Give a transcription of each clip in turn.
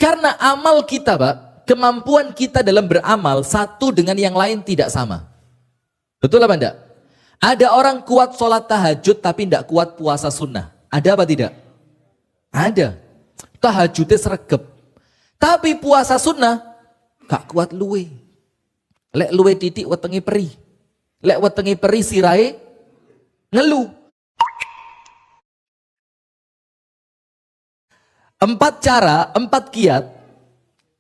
Karena amal kita, Pak, kemampuan kita dalam beramal satu dengan yang lain tidak sama. Betul apa enggak? Ada orang kuat sholat tahajud tapi tidak kuat puasa sunnah. Ada apa tidak? Ada. Tahajudnya sregep. Tapi puasa sunnah gak kuat luwe. Lek luwe titik wetenge peri. Lek wetenge peri sirai ngeluh. 4 cara, 4 kiat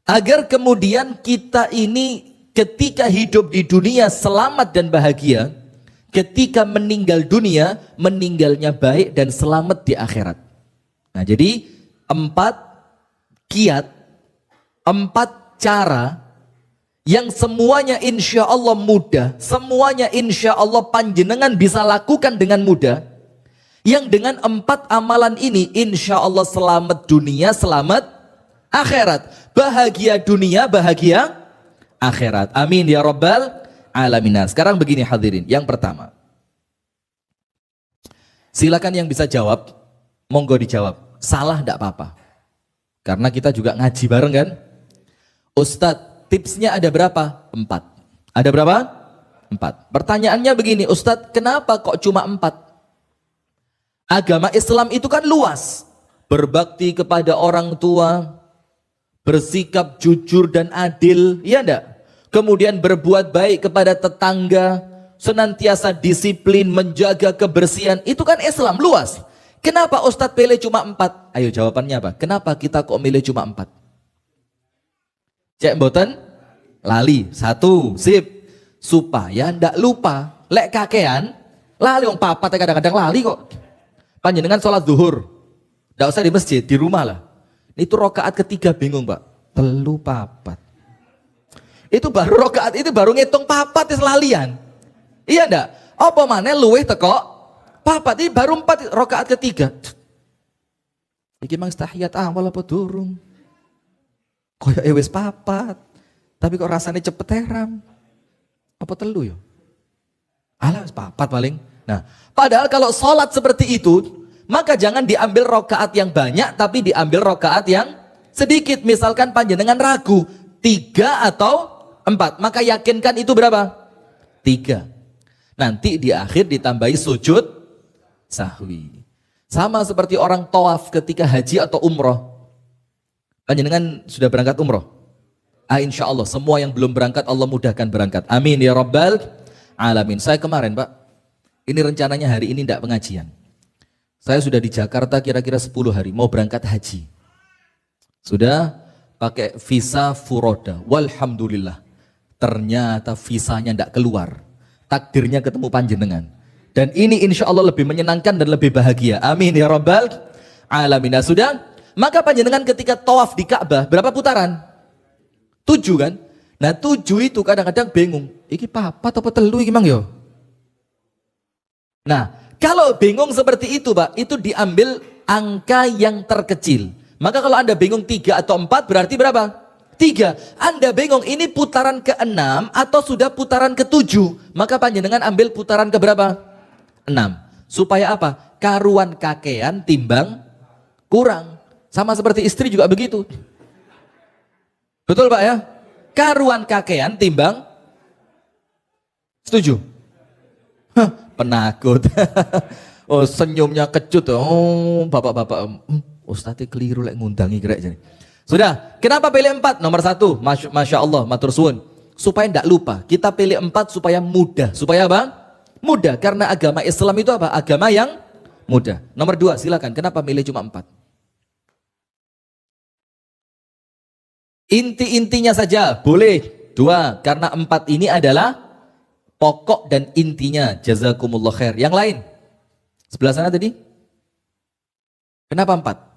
agar kemudian kita ini ketika hidup di dunia selamat dan bahagia, ketika meninggal dunia, meninggalnya baik dan selamat di akhirat. Nah, jadi 4 kiat, 4 cara yang semuanya insya Allah mudah, semuanya insya Allah panjenengan bisa lakukan dengan mudah. Yang dengan 4 amalan ini insya Allah selamat dunia, selamat akhirat. Bahagia dunia, bahagia akhirat. Amin ya rabbal alamin. Sekarang begini hadirin, yang pertama. Silakan yang bisa jawab, monggo dijawab. Salah tidak apa-apa. Karena kita juga ngaji bareng kan. Ustadz, tipsnya ada berapa? 4. Ada berapa? 4. Pertanyaannya begini, Ustadz, kenapa kok cuma 4? Agama Islam itu kan luas. Berbakti kepada orang tua, bersikap jujur dan adil, iya enggak? Kemudian berbuat baik kepada tetangga, senantiasa disiplin, menjaga kebersihan. Itu kan Islam luas. Kenapa Ustadz pilih cuma 4? Ayo jawabannya apa? Kenapa kita kok milih cuma 4? Cek mboten? Lali. 1, sip. Supaya ndak lupa. Lek kakean, lali wong papat kadang-kadang lali kok. Panjenengan sholat zuhur, ndak usah di masjid, di rumah lah. Itu rokaat ketiga bingung, Pak. Telu papat. Itu baru rokaat itu baru ngitung papat is lalian. Iya ndak? Apa maneh luweh teko papat ini baru 4 rokaat ketiga. Iki mang tahiyat awal apa durung? Koyo wis papat. Tapi kok rasanya cepet heram. Apa telu ya? Alah papat paling. Nah, padahal kalau sholat seperti itu, maka jangan diambil rokaat yang banyak, tapi diambil rokaat yang sedikit. Misalkan panjenengan ragu, 3 atau 4, maka yakinkan itu berapa? 3. Nanti di akhir ditambahi sujud sahwi. Sama seperti orang tawaf ketika haji atau umroh. Panjenengan sudah berangkat umroh? Insya Allah, semua yang belum berangkat Allah mudahkan berangkat. Amin ya rabbal alamin. Saya kemarin, Pak, ini rencananya hari ini tidak pengajian. Saya sudah di Jakarta kira-kira 10 hari mau berangkat haji. Sudah pakai visa furoda. Walhamdulillah. Ternyata visanya tidak keluar. Takdirnya ketemu panjenengan. Dan ini insya Allah lebih menyenangkan dan lebih bahagia. Amin ya rabbal alamin. Sudah? Maka panjenengan ketika tawaf di Ka'bah berapa putaran? 7 kan? Nah 7 itu kadang-kadang bingung. Iki papat apa telu iki mang yo? Nah, kalau bingung seperti itu, Pak, itu diambil angka yang terkecil. Maka kalau Anda bingung 3 atau 4 berarti berapa? 3. Anda bingung ini putaran ke-6 atau sudah putaran ke-7. Maka panjenengan ambil putaran ke berapa? 6. Supaya apa? Karuan kakean timbang kurang. Sama seperti istri juga begitu. Betul, Pak ya? Karuan kakean timbang. Setuju? Penakut. Oh, senyumnya kecut. Oh, bapak-bapak. Ustadz keliru lek ngundangi gerak jadi. Sudah, kenapa pilih 4? Nomor 1, Masya Allah, matur suwun. Supaya tidak lupa. Kita pilih 4 supaya mudah. Supaya apa? Mudah. Karena agama Islam itu apa? Agama yang mudah. Nomor 2, silakan. Kenapa milih cuma 4? Inti-intinya saja. Boleh. 2, karena 4 ini adalah pokok dan intinya. Jazakumullah khair. Yang lain? Sebelah sana tadi? Kenapa 4?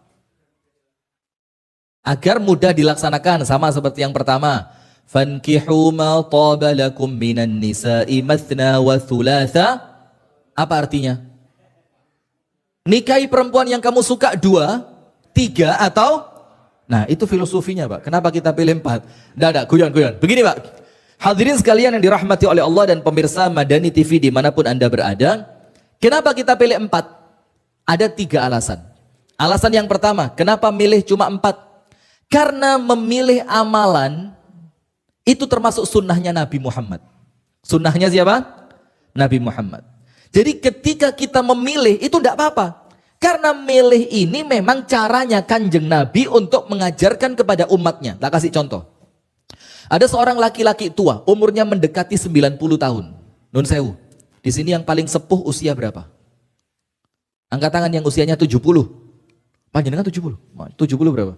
Agar mudah dilaksanakan, sama seperti yang pertama. Fankihu ma taba lakum minan nisa'i mathna wa thulatha. Apa artinya? Nikahi perempuan yang kamu suka 2, 3 atau? Nah, itu filosofinya, Pak. Kenapa kita pilih 4? Tidak, guyon-guyon. Begini, Pak. Hadirin sekalian yang dirahmati oleh Allah dan pemirsa Madani TV dimanapun Anda berada. Kenapa kita pilih 4? Ada 3 alasan. Alasan yang pertama, kenapa milih cuma 4? Karena memilih amalan itu termasuk sunnahnya Nabi Muhammad. Sunnahnya siapa? Nabi Muhammad. Jadi ketika kita memilih itu tidak apa-apa. Karena milih ini memang caranya Kanjeng Nabi untuk mengajarkan kepada umatnya. Tak kasih contoh. Ada seorang laki-laki tua, umurnya mendekati 90 tahun. Nun sewu. Di sini yang paling sepuh usia berapa? Angkat tangan yang usianya 70. Panjenengan 70. 70 berapa?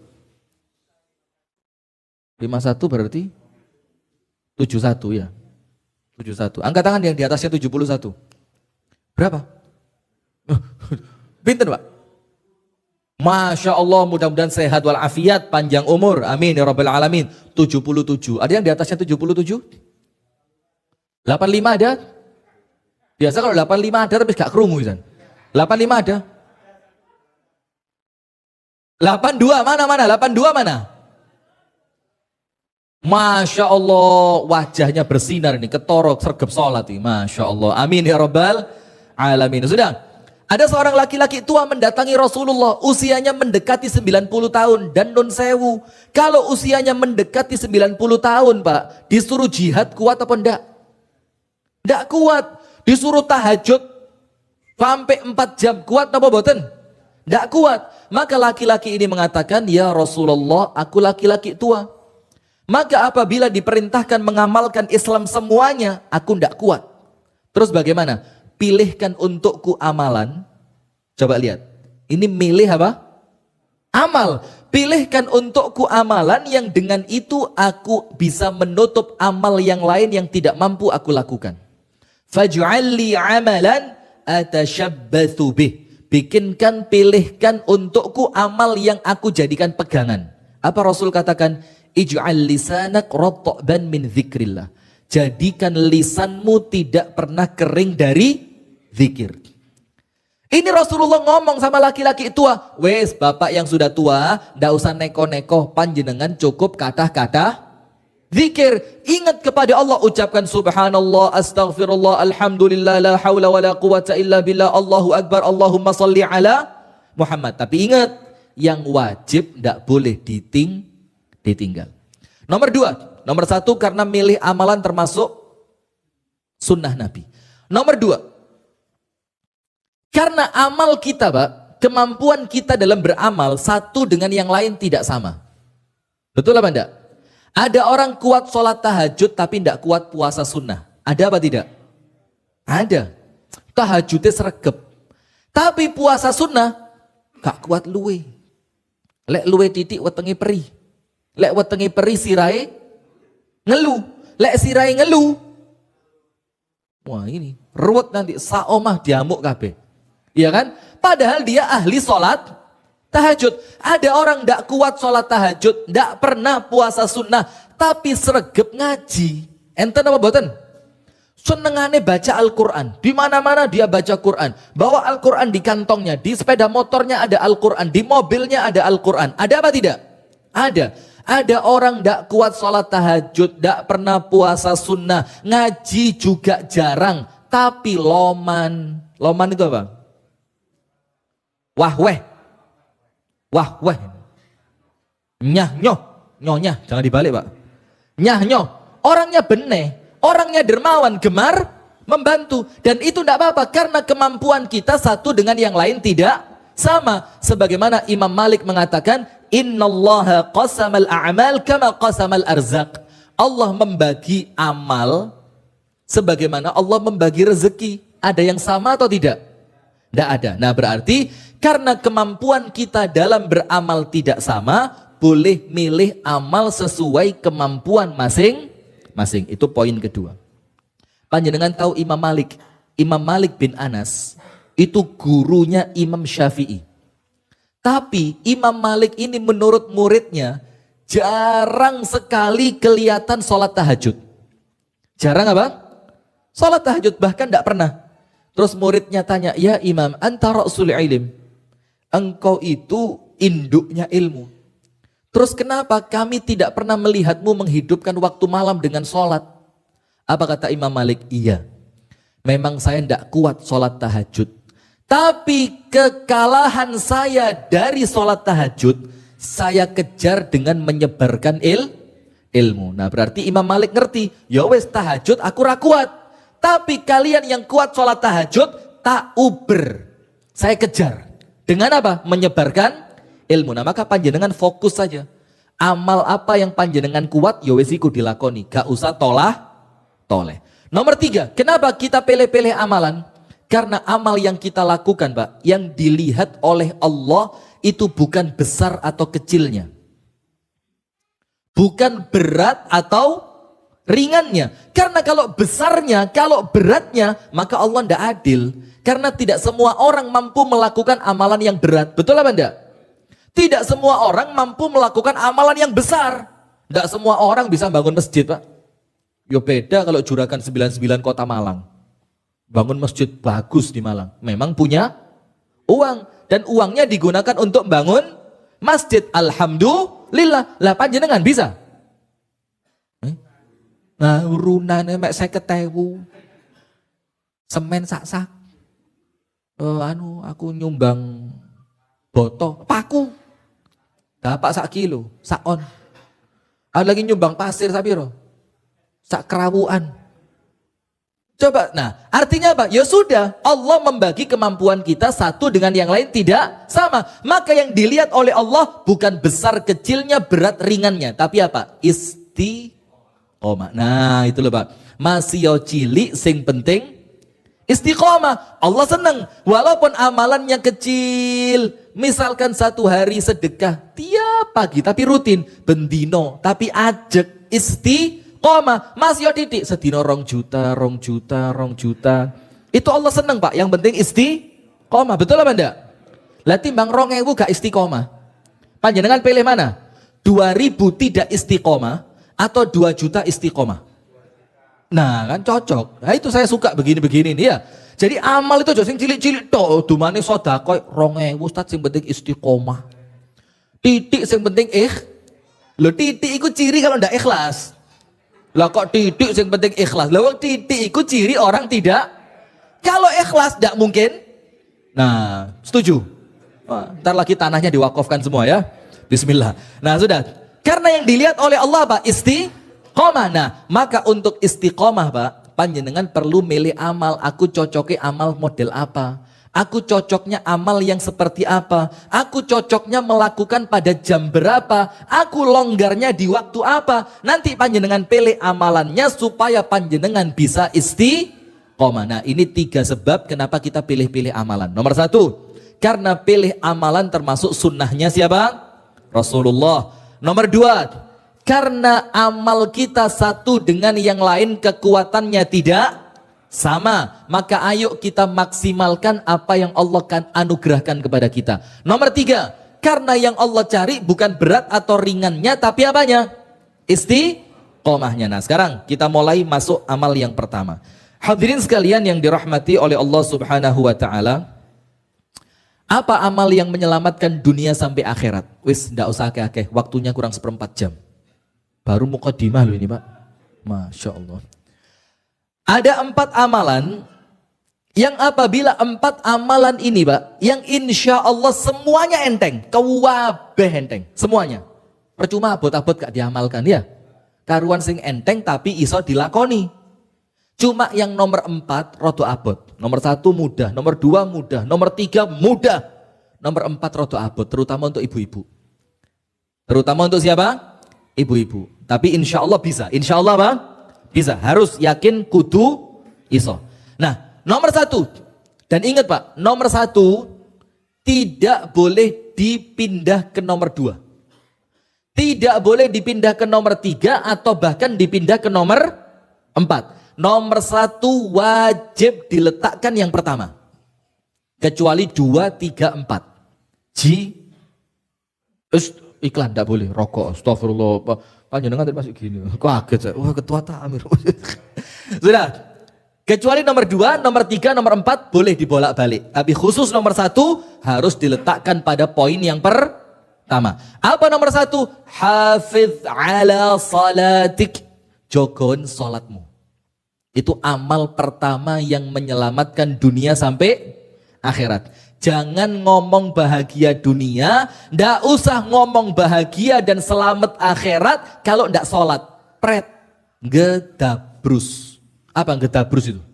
51 berarti 71 ya. 71. Angkat tangan yang di atasnya 71. Berapa? Pinten, Pak? Masya Allah, mudah-mudahan sehat walafiat, panjang umur. Amin ya rabbal alamin. 77. Ada yang di atasnya 77? 85 ada? Biasa kalau 85 ada tapi gak kerungu kan. 85 ada? 82 mana? 82 mana? Masya Allah, wajahnya bersinar ini, ketorok, sergap sholat ini. Masya Allah, amin ya rabbal alamin. Sudah, ada seorang laki-laki tua mendatangi Rasulullah, usianya mendekati 90 tahun. Dan nun sewu, kalau usianya mendekati 90 tahun Pak, disuruh jihad kuat apa enggak? Enggak kuat. Disuruh tahajud sampai 4 jam, kuat apa boten? Enggak kuat. Maka laki-laki ini mengatakan, ya Rasulullah, aku laki-laki tua. Maka apabila diperintahkan mengamalkan Islam semuanya, aku tidak kuat. Terus bagaimana? Pilihkan untukku amalan. Coba lihat. Ini milih apa? Amal. Pilihkan untukku amalan yang dengan itu aku bisa menutup amal yang lain yang tidak mampu aku lakukan. Faj'alli amalan atashabbathu bih. Bikinkan, pilihkan untukku amal yang aku jadikan pegangan. Apa Rasul katakan? Ij'al lisanak ratban min dzikrillah. Jadikan lisanmu tidak pernah kering dari zikir. Ini Rasulullah ngomong sama laki-laki tua, wes bapak yang sudah tua, ndak usah neko-neko, panjenengan cukup kata-kata zikir. Ingat kepada Allah, ucapkan subhanallah, astaghfirullah, alhamdulillah, la haula wala quwata illa billah, Allahu akbar, Allahumma salli ala Muhammad. Tapi ingat, yang wajib ndak boleh ditinggal. Nomor 2, nomor 1 karena milih amalan termasuk sunnah Nabi. Nomor 2, karena amal kita Pak, kemampuan kita dalam beramal satu dengan yang lain tidak sama. Betul apa enggak? Ada orang kuat sholat tahajud tapi tidak kuat puasa sunnah. Ada apa tidak? Ada. Tahajudnya sregep. Tapi puasa sunnah gak kuat luwe. Lek luwe titik wetenge perih. Lek wetenge peri sirai ngeluh. Lek sirai ngeluh, wah ini ruwet nanti saomah diamuk kabeh. Iya kan? Padahal dia ahli sholat tahajud. Ada orang ndak kuat sholat tahajud, ndak pernah puasa sunnah, tapi sregep ngaji. Enten apa boten? Senengane baca Al-Quran. Di mana-mana dia baca Quran. Bawa Al-Quran di kantongnya, di sepeda motornya ada Al-Quran, di mobilnya ada Al-Quran. Ada apa tidak? Ada. Ada orang tidak kuat sholat tahajud, tidak pernah puasa sunnah, ngaji juga jarang, tapi loman. Loman itu apa? Wahweh. Wahweh. Nyah nyoh. Nyonya, jangan dibalik Pak. Nyah nyoh. Orangnya beneh, orangnya dermawan, gemar membantu. Dan itu tidak apa-apa, karena kemampuan kita satu dengan yang lain tidak sama. Sebagaimana Imam Malik mengatakan, innallaha qasamal a'mal kama qasamal arzaq. Allah membagi amal sebagaimana Allah membagi rezeki. Ada yang sama atau tidak? Tidak ada. Nah berarti karena kemampuan kita dalam beramal tidak sama, boleh milih amal sesuai kemampuan masing-masing. Itu poin kedua. Panjenengan tahu Imam Malik? Imam Malik bin Anas itu gurunya Imam Syafi'i. Tapi Imam Malik ini menurut muridnya jarang sekali kelihatan sholat tahajud. Jarang apa? Sholat tahajud, bahkan tidak pernah. Terus muridnya tanya, ya Imam, anta ra'sul ilm. Engkau itu induknya ilmu. Terus kenapa kami tidak pernah melihatmu menghidupkan waktu malam dengan sholat? Apa kata Imam Malik? Iya, memang saya tidak kuat sholat tahajud. Tapi kekalahan saya dari sholat tahajud, Saya kejar dengan menyebarkan ilmu. Nah berarti Imam Malik ngerti, ya wes tahajud aku ra kuat. Tapi kalian yang kuat sholat tahajud, tak uber. Saya kejar. Dengan apa? Menyebarkan ilmu. Nah maka panjenengan fokus saja. Amal apa yang panjenengan kuat, ya wes iku dilakoni. Gak usah toleh. Nomor 3, kenapa kita pilih-pilih amalan? Karena amal yang kita lakukan, Pak, yang dilihat oleh Allah itu bukan besar atau kecilnya. Bukan berat atau ringannya. Karena kalau besarnya, kalau beratnya, maka Allah tidak adil. Karena tidak semua orang mampu melakukan amalan yang berat. Betul apa enggak? Tidak semua orang mampu melakukan amalan yang besar. Tidak semua orang bisa bangun masjid, Pak. Yo beda kalau Juragan 99 Kota Malang. Bangun masjid bagus di Malang. Memang punya uang. Dan uangnya digunakan untuk bangun masjid. Alhamdulillah. Lah panjenengan bisa? Nah urunannya mek 50.000. Semen sak-sak. Aku nyumbang boto. Paku. Dapat sak kilo. Sak on. Ada lagi nyumbang pasir sapiro. Sak kerawuan. Coba, nah artinya apa? Ya sudah, Allah membagi kemampuan kita satu dengan yang lain tidak sama. Maka yang dilihat oleh Allah bukan besar kecilnya, berat ringannya. Tapi apa? Istiqomah. Nah itu loh Pak. Masih yo cilik, sing penting istiqomah. Allah senang. Walaupun amalannya kecil. Misalkan satu hari sedekah tiap pagi tapi rutin. Bendino tapi ajek istiqomah. Mas yo titik sedino 2 juta. Itu Allah seneng Pak. Yang penting istiqomah. Betul apa enggak? Lah timbang 2.000 gak istiqomah. Panjenengan pilih mana? 2.000 tidak istiqomah atau 2 juta istiqomah? Nah kan cocok. Nah itu saya suka begini-begini nih ya. Jadi amal itu sing cilik-cilik tok. Dumane sedekah 2.000 Ustaz sing penting istiqomah. Titik sing penting Loh titik itu ciri kalau ndak ikhlas. Lah kok titik yang penting ikhlas. Lah titik itu ciri orang tidak. Kalau ikhlas tidak mungkin. Nah, setuju. Wah, ntar lagi tanahnya diwakafkan semua ya. Bismillah. Nah, sudah. Karena yang dilihat oleh Allah Pak, istiqomah. Nah, maka untuk istiqomah Pak, panjenengan perlu milih amal. Aku cocoknya amal model apa? Aku cocoknya amal yang seperti apa? Aku cocoknya melakukan pada jam berapa? Aku longgarnya di waktu apa? Nanti panjenengan pilih amalannya supaya panjenengan bisa istiqomah. Nah ini 3 sebab kenapa kita pilih-pilih amalan. Nomor 1, karena pilih amalan termasuk sunnahnya siapa? Rasulullah. Nomor 2, karena amal kita satu dengan yang lain kekuatannya tidak sama, maka ayo kita maksimalkan apa yang Allah kan anugerahkan kepada kita. Nomor 3, karena yang Allah cari bukan berat atau ringannya, tapi apanya? Istiqomahnya. Nah sekarang kita mulai masuk amal yang pertama. Hadirin sekalian yang dirahmati oleh Allah Subhanahu wa Ta'ala, apa amal yang menyelamatkan dunia sampai akhirat? Wis, ndak usah akeh-akeh, waktunya kurang 1/4 jam. Baru mukadimah loh ini Pak. Masya Allah. Ada 4 amalan yang apabila 4 amalan ini Pak, yang insya Allah semuanya enteng, kewabeh enteng, semuanya. Percuma abot-abot gak diamalkan ya. Karuan sing enteng tapi iso dilakoni. Cuma yang nomor 4 rodo abot. Nomor 1 mudah, nomor 2 mudah, nomor 3 mudah. Nomor 4 rodo abot, terutama untuk ibu-ibu. Terutama untuk siapa? Ibu-ibu. Tapi insya Allah bisa, insya Allah Pak. Bisa, harus yakin kudu iso. Nah, nomor 1. Dan ingat Pak, nomor 1 tidak boleh dipindah ke nomor 2. Tidak boleh dipindah ke nomor 3 atau bahkan dipindah ke nomor 4. Nomor 1 wajib diletakkan yang pertama. Kecuali 2, 3, 4. Iklan tidak boleh, rokok, astagfirullah. Panjenengan tadi masuk gini, kaget saya. Wah ketua Tamir. Sudah, kecuali nomor 2, nomor 3, nomor 4 boleh dibolak-balik. Tapi khusus nomor 1 harus diletakkan pada poin yang pertama. Apa nomor 1? Hafiz ala salatik. Jogon salatmu. Itu amal pertama yang menyelamatkan dunia sampai akhirat. Jangan ngomong bahagia dunia, ndak usah ngomong bahagia dan selamat akhirat kalau ndak sholat. Pret, gedabrus. Apa gedabrus itu?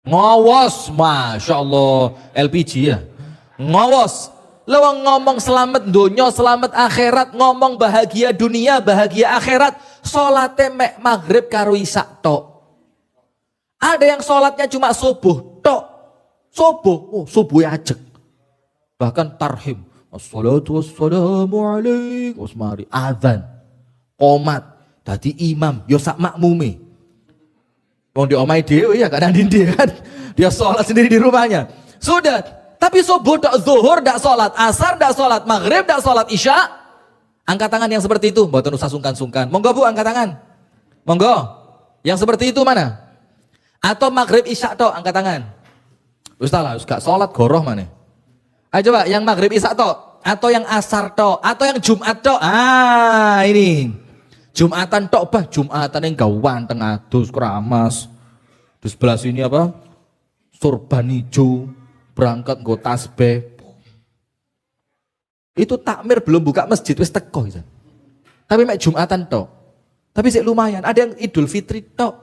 Ngawos, Masya Allah, LPG ya. Ngawos. Lewang ngomong selamat dunia, selamat akhirat, ngomong bahagia dunia, bahagia akhirat. Sholatnya mek maghrib karo isya tok. Ada yang sholatnya cuma subuh tok. Subuh ya ajek. Bahkan tarhim. Assalatu wassalamu alaikum. Mari azan. Qomat. Dadi imam. Yo sak makmume. Wong di omai dhewe ya kadang dia kan. Dia sholat sendiri di rumahnya. Sudah. Tapi subuh dak, zuhur dak sholat, asar dak sholat, maghrib dak sholat, isya. Angkat tangan yang seperti itu. Mboten usah sungkan-sungkan. Monggo Bu angkat tangan. Monggo. Yang seperti itu mana? Atau maghrib isya tok angkat tangan. Ustaz lah, gak sholat goroh mana? Ayo coba yang maghrib isya tok, atau yang asar tok, atau yang Jumat tok. Ah ini Jumatan tok bah, Jumatan yang gawanteng adus keramas. Terus sebelah sini apa? Sorban hijau, berangkat nggo tasbih. Itu takmir belum buka masjid wis teko itu. Tapi mek Jumatan tok. Tapi sih lumayan, ada yang Idul Fitri tok.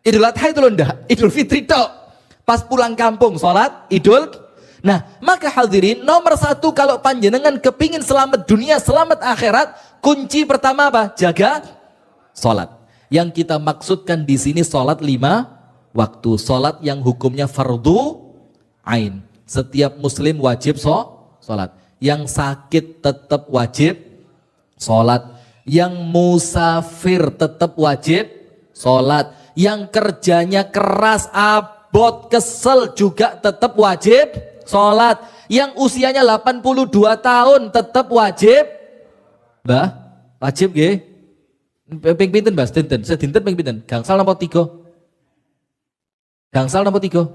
Idul Adha itu loh ndak, Idul Fitri tok. Pas pulang kampung sholat idul. Nah maka hadirin, nomor satu kalau panjenengan kepingin selamat dunia selamat akhirat, kunci pertama apa? Jaga sholat. Yang kita maksudkan di sini sholat 5 waktu, sholat yang hukumnya fardu ain. Setiap muslim wajib sholat. Yang sakit tetap wajib sholat. Yang musafir tetap wajib sholat. Yang kerjanya keras bot kesel juga tetap wajib sholat. Yang usianya 82 tahun tetap wajib. Mbah, wajib nggih. Ping pinten Mbah? Dinten. Sedinten ping pinten? Gangsal napa 3? Gangsal napa 3?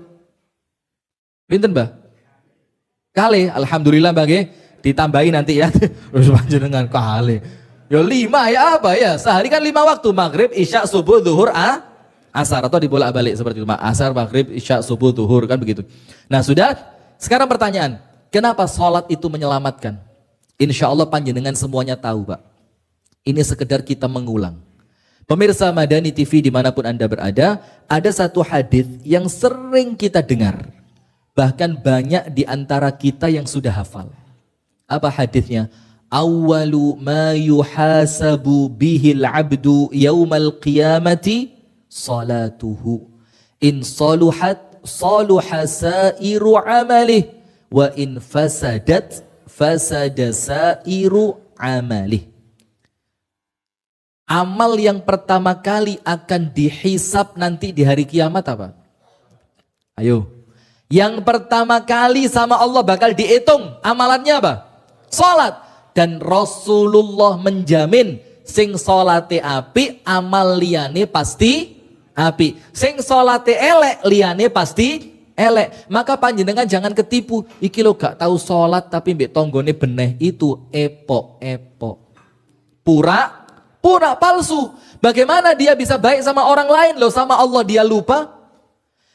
Pinten Mbah? Kali, alhamdulillah Mbah nggih. Ditambahi nanti ya. Terus panjenengan kali. Ya 5 ya apa ya? Sehari kan 5 waktu, maghrib, isya, subuh, zuhur, asar, atau dibolak-balik seperti itu. Asar, maghrib, isya, subuh, zuhur, kan begitu. Nah sudah, sekarang pertanyaan, kenapa sholat itu menyelamatkan? Insya Allah panjenengan semuanya tahu Pak. Ini sekedar kita mengulang. Pemirsa Madani TV dimanapun Anda berada, ada satu hadis yang sering kita dengar. Bahkan banyak di antara kita yang sudah hafal. Apa hadisnya? Awwalu ma yuhasabu bihil abdu yaumal qiyamati salatuhu in saluhat saluha sairu amalih wa in fasadat fasada sairu amalih. Amal yang pertama kali akan dihisap nanti di hari kiamat apa? Ayo. Yang pertama kali sama Allah bakal dihitung amalannya apa? Salat. Dan Rasulullah menjamin sing salate api amal liyane pasti api. Sing salate elek liyane pasti elek. Maka panjenengan jangan ketipu. Iki lo gak tahu salat tapi mbek tonggone beneh, itu epok-epok. Pura palsu. Bagaimana dia bisa baik sama orang lain loh, sama Allah dia lupa?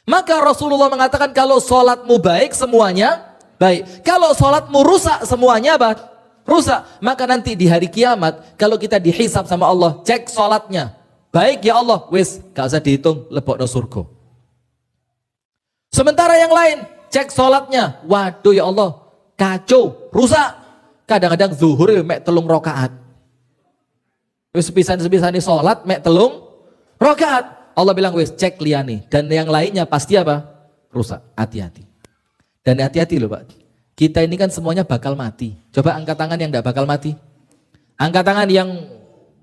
Maka Rasulullah mengatakan kalau salatmu baik semuanya baik. Kalau salatmu rusak semuanya apa? Rusak. Maka nanti di hari kiamat kalau kita dihisab sama Allah, cek salatnya baik ya Allah, wis gak usah dihitung, lebokno surga. Sementara yang lain cek salatnya, waduh ya Allah kacau, rusak. Kadang-kadang zuhur mek 3 rakaat. Wis sepisan-sepisane salat mek 3 rakaat. Allah bilang wis cek liyane, dan yang lainnya pasti apa? Rusak. Hati-hati. Dan hati-hati loh Pak. Kita ini kan semuanya bakal mati. Coba angkat tangan yang tidak bakal mati. Angkat tangan yang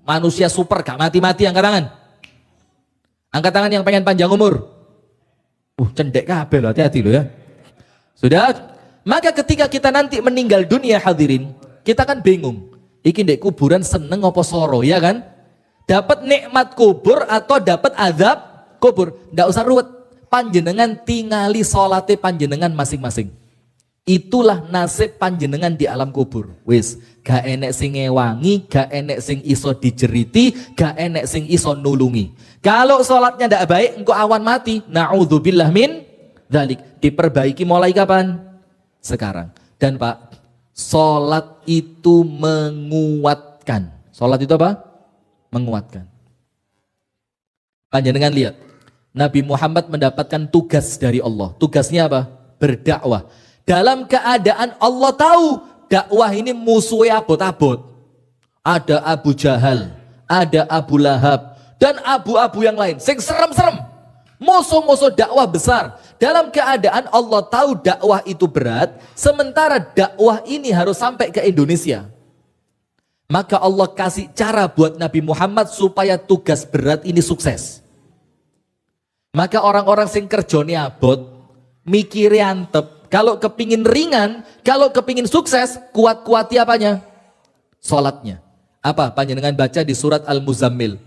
manusia super gak mati-mati, angkat tangan. Angkat tangan yang pengen panjang umur. Cendek kabeh loh, hati-hati loh ya. Sudah? Maka ketika kita nanti meninggal dunia hadirin, kita kan bingung. Iki ndek kuburan seneng apa soro, ya kan? Dapat nikmat kubur atau dapat azab kubur. Ndak usah ruwet. Panjenengan tingali salate panjenengan masing-masing. Itulah nasib panjenengan di alam kubur. Wis, gak enek sing ngewangi, gak enek sing iso dijeriti, gak enek sing iso nulungi. Kalau sholatnya ndak baik, engkau awan mati. Na'udzubillah min dzalik. Diperbaiki mulai kapan? Sekarang. Dan Pak, sholat itu menguatkan. Sholat itu apa? Menguatkan. Panjenengan lihat, Nabi Muhammad mendapatkan tugas dari Allah. Tugasnya apa? Berdakwah. Dalam keadaan Allah tahu dakwah ini musuhnya abot-abot. Ada Abu Jahal, ada Abu Lahab, dan abu-abu yang lain. Sing serem-serem. Musuh-musuh dakwah besar. Dalam keadaan Allah tahu dakwah itu berat, sementara dakwah ini harus sampai ke Indonesia. Maka Allah kasih cara buat Nabi Muhammad supaya tugas berat ini sukses. Maka orang-orang sing kerjone abot, mikiri antep. Kalau kepingin ringan, kalau kepingin sukses, kuat-kuati apanya? Sholatnya. Apa? Panjenengan baca di surat Al-Muzammil.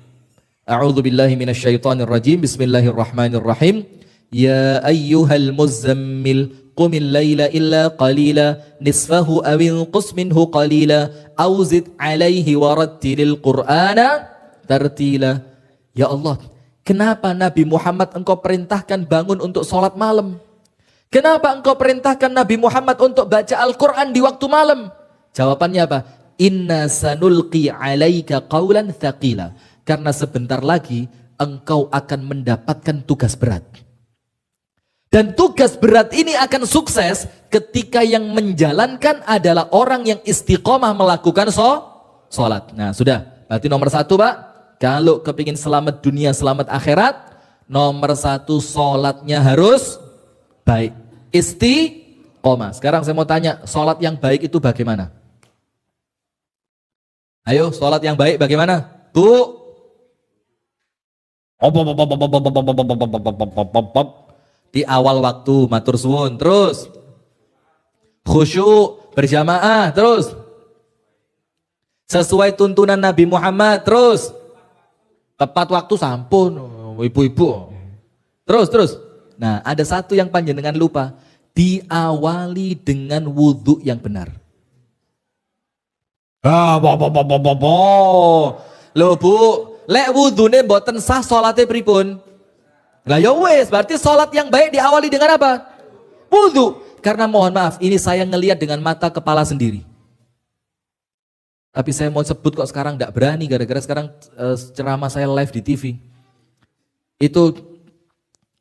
A'udzubillahi minasyaitonirrajim. Bismillahirrahmanirrahim. Ya ayyuhal muzammil qumil laila illa qalila nisfahu awin qus minhu qalila aw zid alaihi warattilil qur'ana tartila. Ya Allah, kenapa Nabi Muhammad engkau perintahkan bangun untuk sholat malam? Kenapa engkau perintahkan Nabi Muhammad untuk baca Al-Quran di waktu malam? Jawabannya apa? Inna sanulqi alaika qawlan thaqila. Karena sebentar lagi engkau akan mendapatkan tugas berat. Dan tugas berat ini akan sukses ketika yang menjalankan adalah orang yang istiqomah melakukan sholat. Nah sudah, berarti nomor satu Pak, kalau kepingin selamat dunia, selamat akhirat, nomor satu sholatnya harus baik. Istiqomah. Sekarang saya mau tanya, sholat yang baik itu bagaimana? Ayo, sholat yang baik bagaimana? Bu. Di awal waktu, matur suwun. Terus. Khusyuk, berjamaah. Terus. Sesuai tuntunan Nabi Muhammad. Terus. Tepat waktu sampun. Ibu-ibu. Terus. Nah, ada satu yang panjenengan lupa. Diawali dengan wudhu yang benar. Loh Bu, lek wudune mboten sah salate pripun? Lah ya wis, berarti salat yang baik diawali dengan apa? Wudhu. Karena mohon maaf, ini saya ngelihat dengan mata kepala sendiri. Tapi saya mau sebut kok sekarang enggak berani gara-gara sekarang ceramah saya live di TV. Itu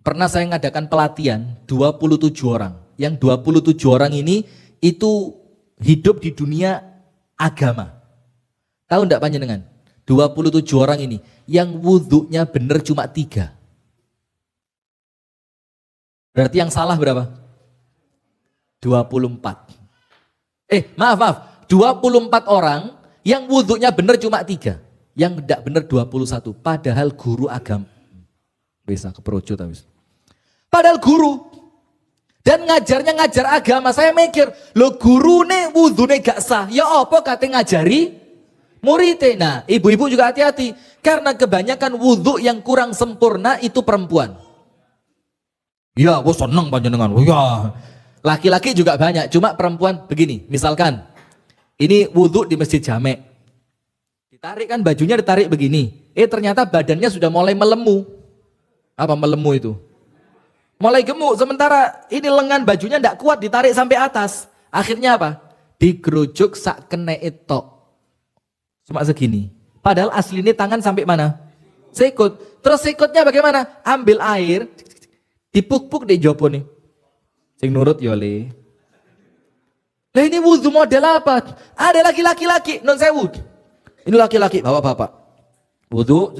pernah saya ngadakan pelatihan 27 orang. Yang 27 orang ini itu hidup di dunia agama. Tahu enggak panjenengan? 27 orang ini yang wudhunya benar cuma 3. Berarti yang salah berapa? 24. Maaf. 24 orang yang wudhunya benar cuma 3. Yang enggak benar 21. Padahal guru agama. Bisa keperucut habis. Padahal guru. Dan ngajarnya ngajar agama. Saya mikir, lo guru nih wudhu nih gak sah. Ya apa katanya ngajari muridnya. Nah ibu-ibu juga hati-hati. Karena kebanyakan wudhu yang kurang sempurna itu perempuan. Ya gue seneng panjenengan. Ya. Laki-laki juga banyak. Cuma perempuan begini. Misalkan ini wudhu di masjid Jamek. Ditarik kan bajunya ditarik begini. Ternyata badannya sudah mulai melemu. Apa melemu itu? Mulai gemuk, sementara ini lengan bajunya tidak kuat ditarik sampai atas. Akhirnya apa? Digerujuk sak kene itu. Cuma segini. Padahal aslinya tangan sampai mana? Sikut. Terus sikutnya bagaimana? Ambil air, dipuk-puk di jopo nih. Sing nurut yole. Lah ini wudhu model apa? Ada laki-laki, non sewu. Ini laki-laki, bapak-bapak. Wudhu,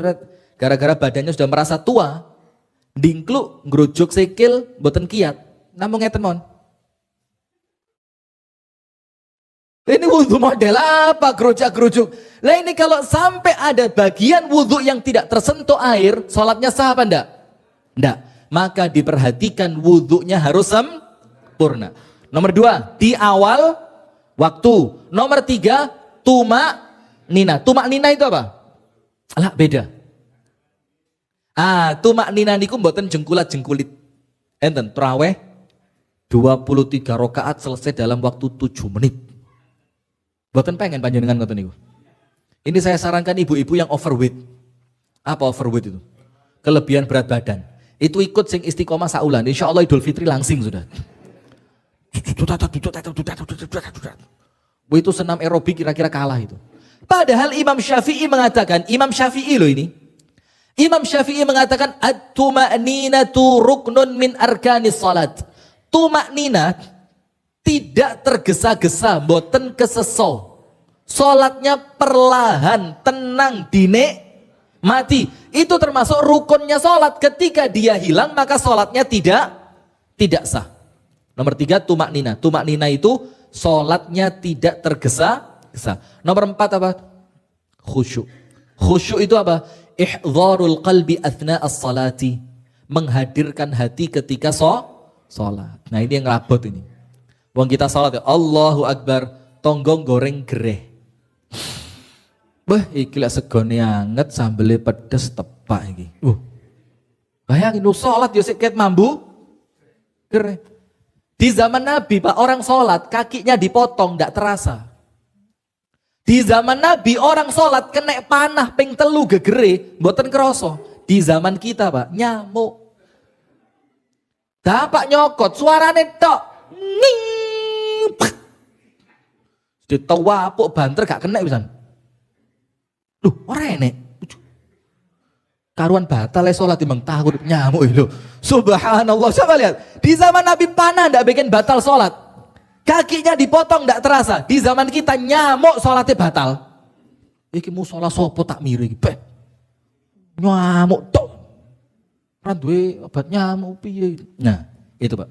gara-gara badannya sudah merasa tua. Dingkluk, ngerujuk sikil, boten kiat. Namun ngeten mon. Ini wudhu model apa? Gerujak-gerujuk. Lah ini kalau sampai ada bagian wudhu yang tidak tersentuh air, sholatnya sah apa enggak? Enggak. Maka diperhatikan wudhunya harus sempurna. Nomor 2, di awal waktu. Nomor 3, tumak nina. Tumak nina itu apa? Alah beda. Tumak nina niku mboten jengkulat-jengkulit. Enten traweh 23 rakaat selesai dalam waktu 7 menit. Mboten pengen panjenengan ngoten niku. Ini saya sarankan ibu-ibu yang overweight. Apa overweight itu? Kelebihan berat badan. Itu ikut sing istiqomah saulan. Insya Allah Idul Fitri langsing sudah. Itu senam aerobik kira-kira kalah itu. Padahal Imam Syafi'i mengatakan, Imam Syafi'i loh ini. Imam Syafi'i mengatakan at-tuma'ninatu ruknun min arkanis salat. Tuma'nina tidak tergesa-gesa, boten keseso. Salatnya perlahan, tenang, dinikmati. Itu termasuk rukunnya salat. Ketika dia hilang maka salatnya tidak sah. Nomor 3 tuma'nina. Tuma'nina itu salatnya tidak tergesa-gesa. Nomor 4 apa? Khusyuk. Khusyuk itu apa? Ihdharul qalbi athna as-salati. Menghadirkan hati ketika salat. Nah ini yang rabot ini. Wong kita salat ya Allahu Akbar, tonggong goreng gereh. Bah, iki lek segone anget sambele pedes tepak iki. Bayangin lu salat yo sik ket mambu gereh. Di zaman Nabi Pak, orang sholat kakinya dipotong, tidak terasa. Di zaman Nabi orang sholat kena panah ping telu gegere, mboten kroso. Di zaman kita Pak, nyamuk. Dapat nyokot, suarane tok. Ning. Ditawapuk banter gak kena pisan. Duh, ora enek. Karuan batal sholat timbang takut nyamuk itu. Subhanallah. Coba lihat. Di zaman Nabi panah tidak bikin batal sholat. Kakinya dipotong tidak terasa. Di zaman kita nyamuk sholatnya batal. Iki musola sopo tak mirip. Nyamuk tok. Randuwe obat nyamuk piye. Nah itu Pak.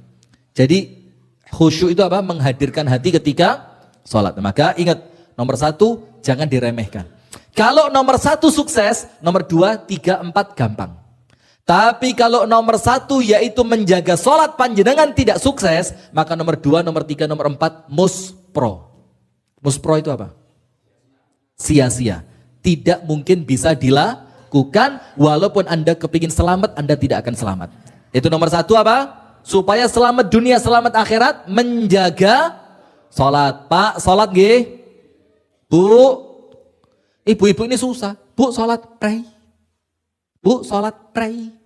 Jadi khusyuk itu apa? Menghadirkan hati ketika sholat. Maka ingat nomor 1 jangan diremehkan. Kalau nomor 1 sukses, nomor 2, 3, 4 gampang. Tapi kalau nomor 1 yaitu menjaga sholat panjenengan tidak sukses, maka nomor 2, nomor 3, nomor 4 muspro. Muspro itu apa? Sia-sia. Tidak mungkin bisa dilakukan, walaupun Anda kepingin selamat, Anda tidak akan selamat. Itu nomor 1 apa? Supaya selamat dunia, selamat akhirat, menjaga sholat. Pak, sholat nggih? Bu, ibu-ibu ini susah. Bu sholat pray. Bu sholat pray.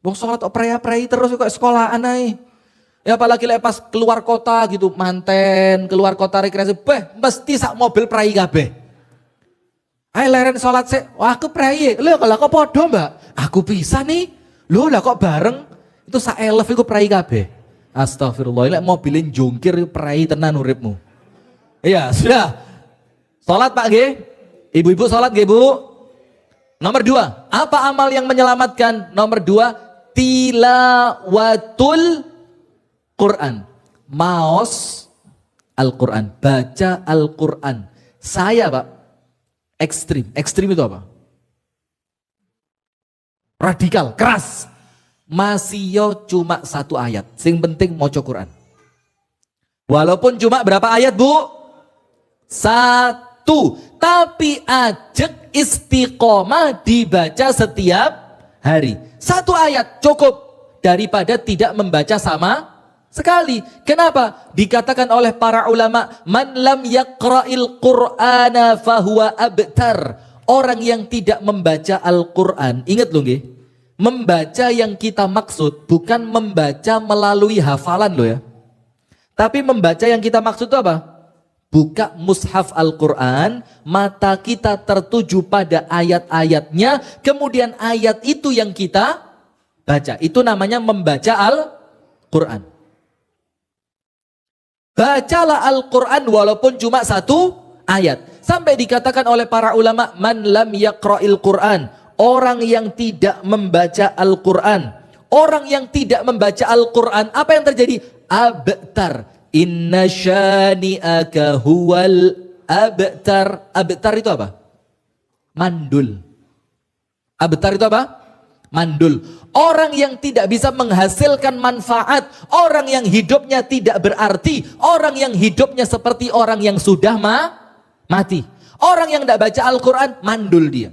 Wong sholat pray terus kok sekolahan ae. Ya apalagi pas keluar kota gitu, manten, keluar kota rekreasi, mesti sak mobil pray kabeh. Ayo leren sholat sih, wah aku pray. Lho kalau kok podo Mbak? Aku bisa nih. Lho lah kok bareng? Itu sak elef iku pray kabeh. Astagfirullah, lek mobilin jongkir pray tenan uripmu. Iya, sudah. Sholat Pak nggih? Ibu-ibu sholat gak Bu? Nomor 2, apa amal yang menyelamatkan? Nomor 2, tilawatul Quran. Maos Al-Quran, baca Al-Quran. Saya Pak, ekstrim. Ekstrim itu apa? Radikal, keras. Masih yo cuma 1 ayat. Sing penting maca Quran. Walaupun cuma berapa ayat Bu? 1. Tapi ajak istiqomah dibaca setiap hari. 1 ayat cukup daripada tidak membaca sama sekali. Kenapa? Dikatakan oleh para ulama, man lam yaqra'il qur'ana fahuwa abtar. Orang yang tidak membaca Al-Quran, ingat loh nggih, membaca yang kita maksud bukan membaca melalui hafalan loh ya. Tapi membaca yang kita maksud itu apa? Buka mushaf Al-Quran, mata kita tertuju pada ayat-ayatnya, kemudian ayat itu yang kita baca. Itu namanya membaca Al-Quran. Bacalah Al-Quran walaupun cuma 1 ayat. Sampai dikatakan oleh para ulama, man lam yaqra'il Quran. Orang yang tidak membaca Al-Quran. Orang yang tidak membaca Al-Quran, apa yang terjadi? Abtar. Inna syani'aka huwal abtar. Abtar itu apa? Mandul. Abtar itu apa? Mandul. Orang yang tidak bisa menghasilkan manfaat. Orang yang hidupnya tidak berarti. Orang yang hidupnya seperti orang yang sudah mati. Orang yang tidak baca Al-Quran, mandul dia.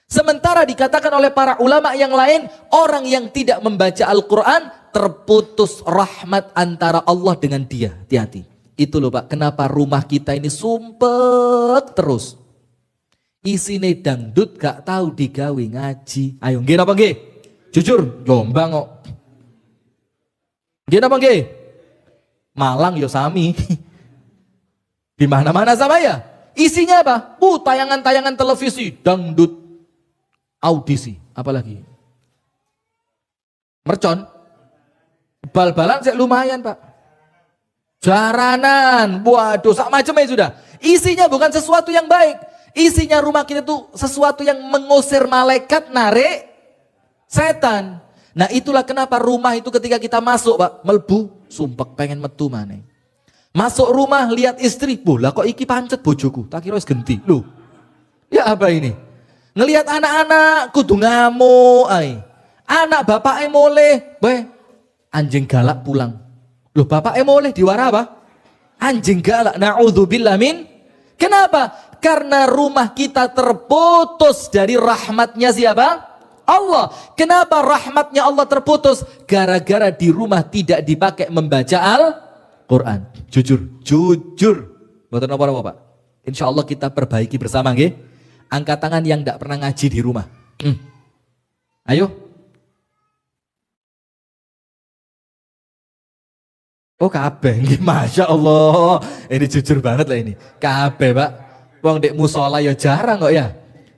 Sementara dikatakan oleh para ulama yang lain, orang yang tidak membaca Al-Quran, terputus rahmat antara Allah dengan dia. Hati-hati. Itu loh Pak, kenapa rumah kita ini sumpek terus. Isine dangdut gak tahu digawe ngaji. Ayo nggih apa nggih? Jujur, Jombang kok. Nggih napa nggih? Malang yo sami. Di mana-mana sama ya. Isinya apa? Tayangan-tayangan televisi, dangdut, audisi, apalagi. Mercon. Bal-balan sih lumayan, Pak. Jaranan, waduh, sak macamnya sudah. Isinya bukan sesuatu yang baik. Isinya rumah kita tuh sesuatu yang mengusir malaikat, narik setan. Nah itulah kenapa rumah itu ketika kita masuk Pak, melbu, sumpah pengen metu maneh. Masuk rumah lihat istri, bola kok iki pancet bojoku, tak kira wis genti. Loh, ya apa ini? Ngelihat anak-anak kudu ngamuk ay. Anak bapaknya moleh, anjing galak pulang. Loh bapaknya moleh diwara apa? Anjing galak, na'udzubillah min. Kenapa? Karena rumah kita terputus dari rahmatnya siapa? Allah. Kenapa rahmatnya Allah terputus? Gara-gara di rumah tidak dipakai membaca Al-Quran. Jujur. Mboten apa-apa Pak. Insya Allah kita perbaiki bersama nggih. Angkat tangan yang tidak pernah ngaji di rumah. Ayo. Oh kabeh, Masya Allah. Ini jujur banget lah ini. Kabeh Pak. Wong dek musola ya jarang kok ya.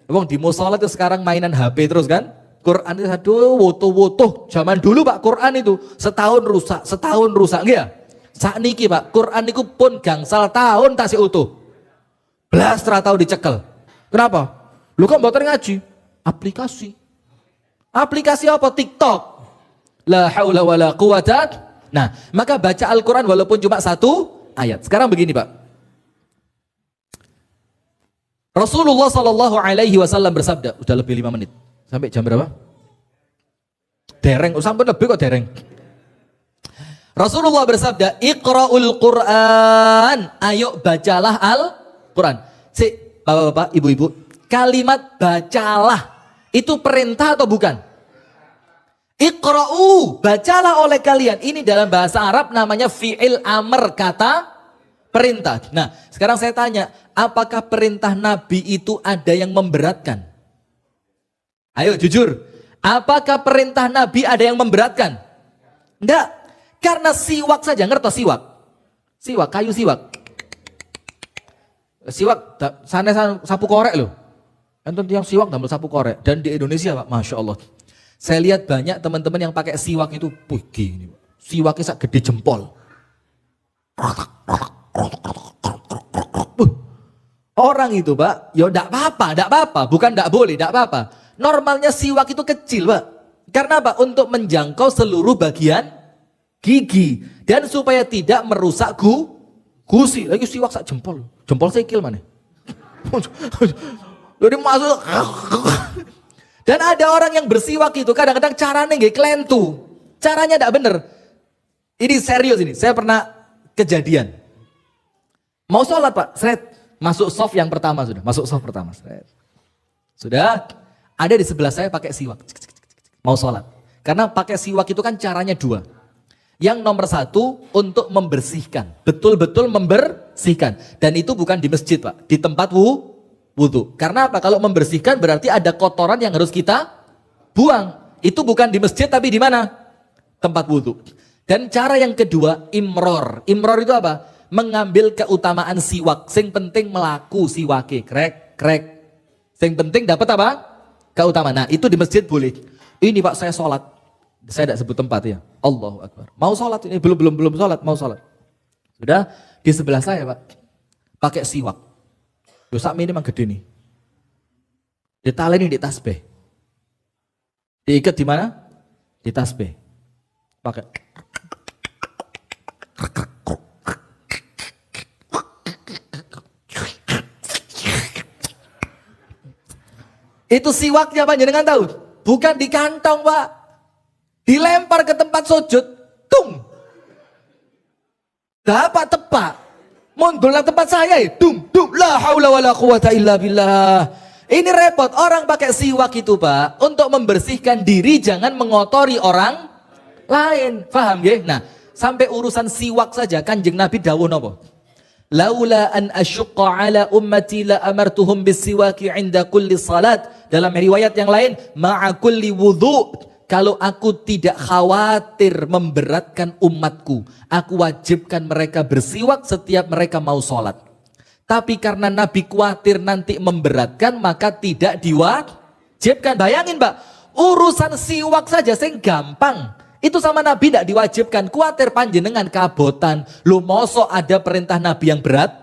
Wong di musola itu sekarang mainan HP terus kan. Quran itu aduh woto-woto. Zaman dulu Pak Quran itu setahun rusak nggih ya. Sakniki Pak Quran itu pun gangsal tahun tasih utuh. Belas tahu dicekel. Kenapa? Lu kan mboten ngaji. Aplikasi. Aplikasi apa? TikTok. La haula wala quwata. Nah, maka baca Al-Quran walaupun cuma satu ayat. Sekarang begini Pak. Rasulullah SAW bersabda, udah lebih 5 menit. Sampai jam berapa? Dereng, sampai lebih kok dereng. Rasulullah bersabda, Iqra'ul Quran. Ayo bacalah Al-Quran. Bapak-bapak, ibu-ibu, kalimat bacalah itu perintah atau bukan? Iqra'u, bacalah oleh kalian. Ini dalam bahasa Arab namanya fi'il amr, kata perintah. Nah, sekarang saya tanya, apakah perintah Nabi itu ada yang memberatkan? Ayo jujur, apakah perintah Nabi ada yang memberatkan? Enggak, karena siwak saja, ngerti siwak? Siwak, kayu siwak. Siwak, sana sapu korek loh. Enten yang siwak damel sapu korek. Dan di Indonesia Pak, Masya Allah. Saya lihat banyak teman-teman yang pakai siwak itu, gini, siwaknya sak gede jempol. Orang itu Pak, ya enggak apa-apa, bukan enggak boleh, enggak apa-apa. Normalnya siwak itu kecil Pak. Karena apa? Untuk menjangkau seluruh bagian gigi. Dan supaya tidak merusak gusi. Lagi siwak sak jempol. Jempol sikil mana? Jadi masuk. Dan ada orang yang bersiwak itu kadang-kadang caranya nggak kelentu. Caranya tidak benar. Ini serius ini. Saya pernah kejadian. Mau sholat Pak, seret. Masuk soft yang pertama sudah. Masuk soft pertama, seret. Sudah. Ada di sebelah saya pakai siwak. Mau sholat. Karena pakai siwak itu kan caranya dua. Yang nomor satu untuk membersihkan. Betul-betul membersihkan. Dan itu bukan di masjid Pak. Di tempat wudhu. Karena apa? Kalau membersihkan berarti ada kotoran yang harus kita buang. Itu bukan di masjid tapi di mana? Tempat wudhu. Dan cara yang kedua, imror. Imror itu apa? Mengambil keutamaan siwak. Sing penting melaku siwake. Krek. Sing penting dapat apa? Keutamaan. Nah itu di masjid boleh. Ini Pak saya sholat. Saya tidak sebut tempat ya. Allahu Akbar. Mau sholat ini belum sholat. Mau sholat. Sudah di sebelah saya Pak. Pakai siwak. Dosa ini memang gede nih. Ditaleni di tasbih. Diikat di mana? Di tasbih. Pakai. Itu siwaknya Pak, jangan tahu. Bukan di kantong Pak. Dilempar ke tempat sujud. Tung. Dapat tepak. Mondol yang tempat saya ya. Dung. La haula wala quwata illa billah. Ini repot. Orang pakai siwak itu Pak. Untuk membersihkan diri jangan mengotori orang lain. Paham ya? Nah sampai urusan siwak saja Kanjeng Nabi dawuh napa? Laula an asyqa ala ummati la amartuhum bisiwaki inda kulli salat. Dalam riwayat yang lain, ma'a kulli wudhu. kalau aku tidak khawatir memberatkan umatku, aku wajibkan mereka bersiwak setiap mereka mau sholat. Tapi karena Nabi khawatir nanti memberatkan, maka tidak diwajibkan. Bayangin Mbak, urusan siwak saja sing gampang. Itu sama Nabi tidak diwajibkan. Khawatir panjenengan kabotan. Lu mosok ada perintah Nabi yang berat?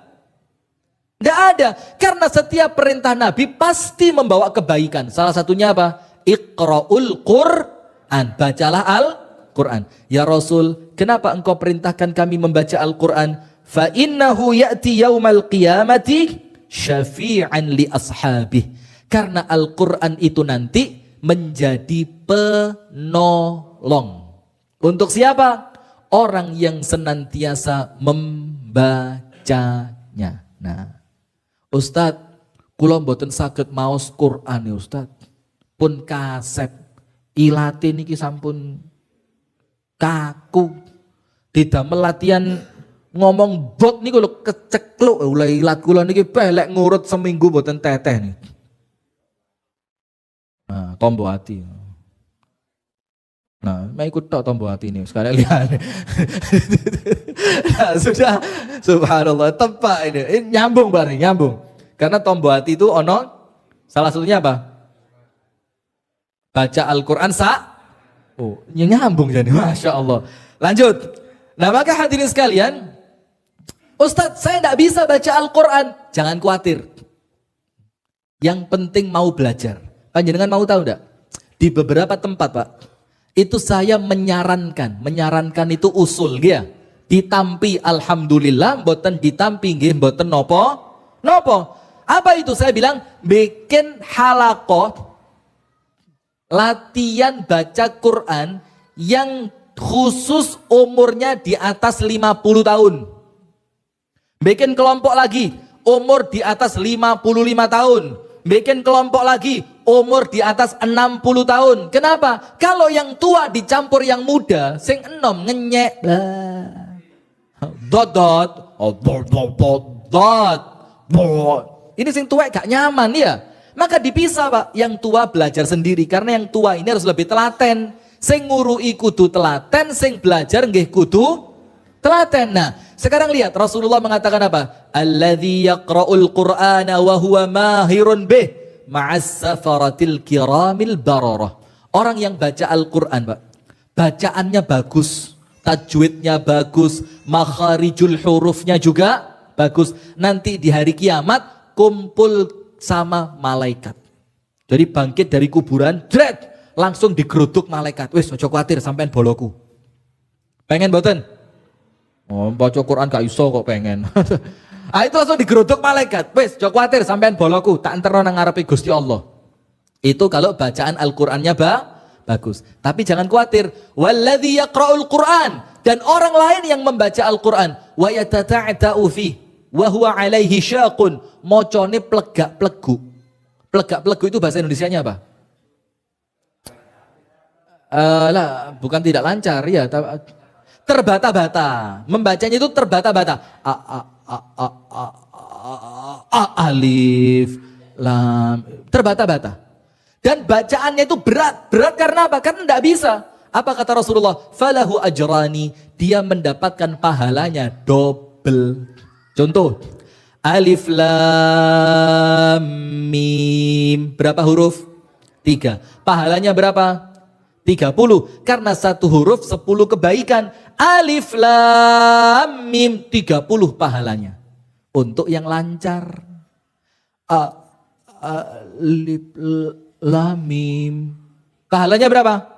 Tidak ada. Karena setiap perintah Nabi pasti membawa kebaikan. Salah satunya apa? Iqra'ul Qur'an. Bacalah Al-Quran. Ya Rasul, kenapa engkau perintahkan kami membaca Al-Quran? Fa innahu ya'ti yaumal qiyamati syafi'an li ashabih. Karena Al-Quran itu nanti menjadi penolong. Untuk siapa? Orang yang senantiasa membacanya. Nah, Ustadz, kula mboten saged maos Quran ya Ustadz. Pun kaset. Ilate niki sampun kaku. Didamel latihan ngomong bot niku lho kecekluk oleh ilat kula niki pelek ngurut seminggu mboten teteh nih. Nah, tombo hati. Nah, mau ikut tok tombo hati ini sekarang lihat. Nah, sudah subhanallah tepat ini nyambung bareng nyambung. Karena tombo hati itu ono salah satunya apa? Baca Al-Quran oh, nyambung jadi Masya Allah. Lanjut. Nah, maka hadirin sekalian, Ustadz, saya tidak bisa baca Al-Quran. Jangan khawatir. Yang penting mau belajar. Panjenengan mau tahu enggak? Di beberapa tempat, Pak, itu saya menyarankan itu usul dia. Ditampi alhamdulillah, mboten ditampi nggih mboten nopo. Apa itu? Saya bilang bikin halaqah latihan baca Quran yang khusus umurnya di atas 50 tahun. Bikin kelompok lagi umur di atas 55 tahun. Bikin kelompok lagi umur di atas 60 tahun. Kenapa? Kalau yang tua dicampur yang muda, sing enom ngenyek. Ini sing tua gak nyaman ya. Maka dipisah Pak, yang tua belajar sendiri karena yang tua ini harus lebih telaten. Sing ngurui kudu telaten, sing belajar nggih kudu telaten. Nah, sekarang lihat Rasulullah mengatakan apa? Alladzi yaqra'ul Qur'ana wa huwa mahirun bih ma'as safaratil kiramil bararah. Orang yang baca Al-Qur'an, Pak, bacaannya bagus, tajwidnya bagus, makharijul hurufnya juga bagus. Nanti di hari kiamat kumpul sama malaikat. Jadi bangkit dari kuburan, langsung digeruduk malaikat. Wis ojo kuatir sampean boloku. Pengen boten? Oh, baca Quran gak iso kok pengen. Itu langsung digeruduk malaikat. Wis ojo kuatir sampean boloku, tak enterno nang ngarepe Gusti Allah. Itu kalau bacaan Al-Qur'annya bagus. Tapi jangan kuatir. Walladzi yaqra'ul Qur'an, dan orang lain yang membaca Al-Qur'an wa yatata'ta'u fi wa huwa alaihi syaqun, mocone plegak-plegu. Plegak-plegu itu bahasa Indonesianya apa? Bukan tidak lancar ya, terbata-bata. Membacanya itu terbata-bata. Alif, lam, terbata-bata. Dan bacaannya itu berat. Berat karena apa? Karena tidak bisa. Apa kata Rasulullah? Falahu ajrani, dia mendapatkan pahalanya double. Contoh, alif lam mim, berapa huruf? 3. Pahalanya berapa? 30. Karena satu huruf 10 kebaikan. Alif lam mim 30 pahalanya. Untuk yang lancar. Alif lam mim. Pahalanya berapa?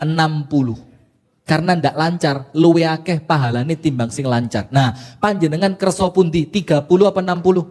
60. Karena ndak lancar, luwe akeh pahalane timbang sing lancar. Nah, panjenengan kersa pundi? 30 apa 60?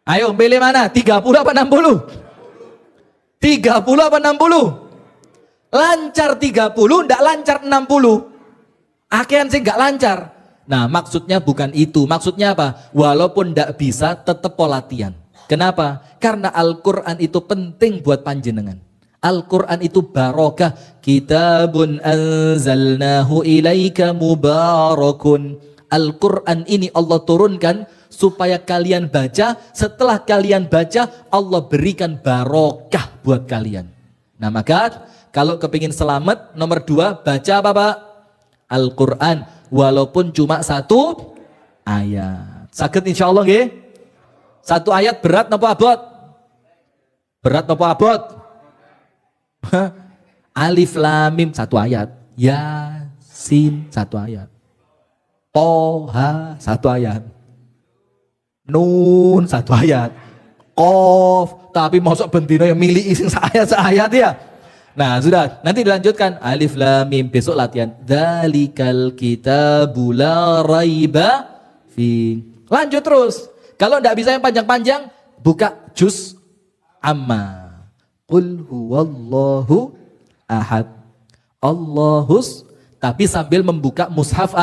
Ayo pilih mana? 30 apa 60? 30 apa 60? Lancar 30, ndak lancar 60. Akehan sing nggak lancar. Nah, maksudnya bukan itu. Maksudnya apa? Walaupun ndak bisa, tetap latihan. Kenapa? Karena Al-Quran itu penting buat panjenengan. Al-Quran itu barokah. Kitabun anzalnahu ilaika mubarakun. Al-Quran ini Allah turunkan supaya kalian baca. Setelah kalian baca, Allah berikan barokah buat kalian. Nah maka kalau kepingin selamat, nomor 2 baca apa Pak? Al-Quran, walaupun cuma 1 ayat. Saged insya Allah nggih? 1 ayat berat napa abot? Berat napa abot? Alif Lam Mim 1 ayat, Yasin 1 ayat, Toha 1 ayat, Nun 1 ayat, Qaf, tapi masuk bendino yang milih isi ayat-ayat ya. Nah sudah, nanti dilanjutkan Alif Lam Mim, besok latihan Dzalikal kitabu la raiba fi. Lanjut terus. Kalau enggak bisa yang panjang-panjang, buka juz amma. Qul huwallahu ahad. Allahus, tapi sambil membuka mushaf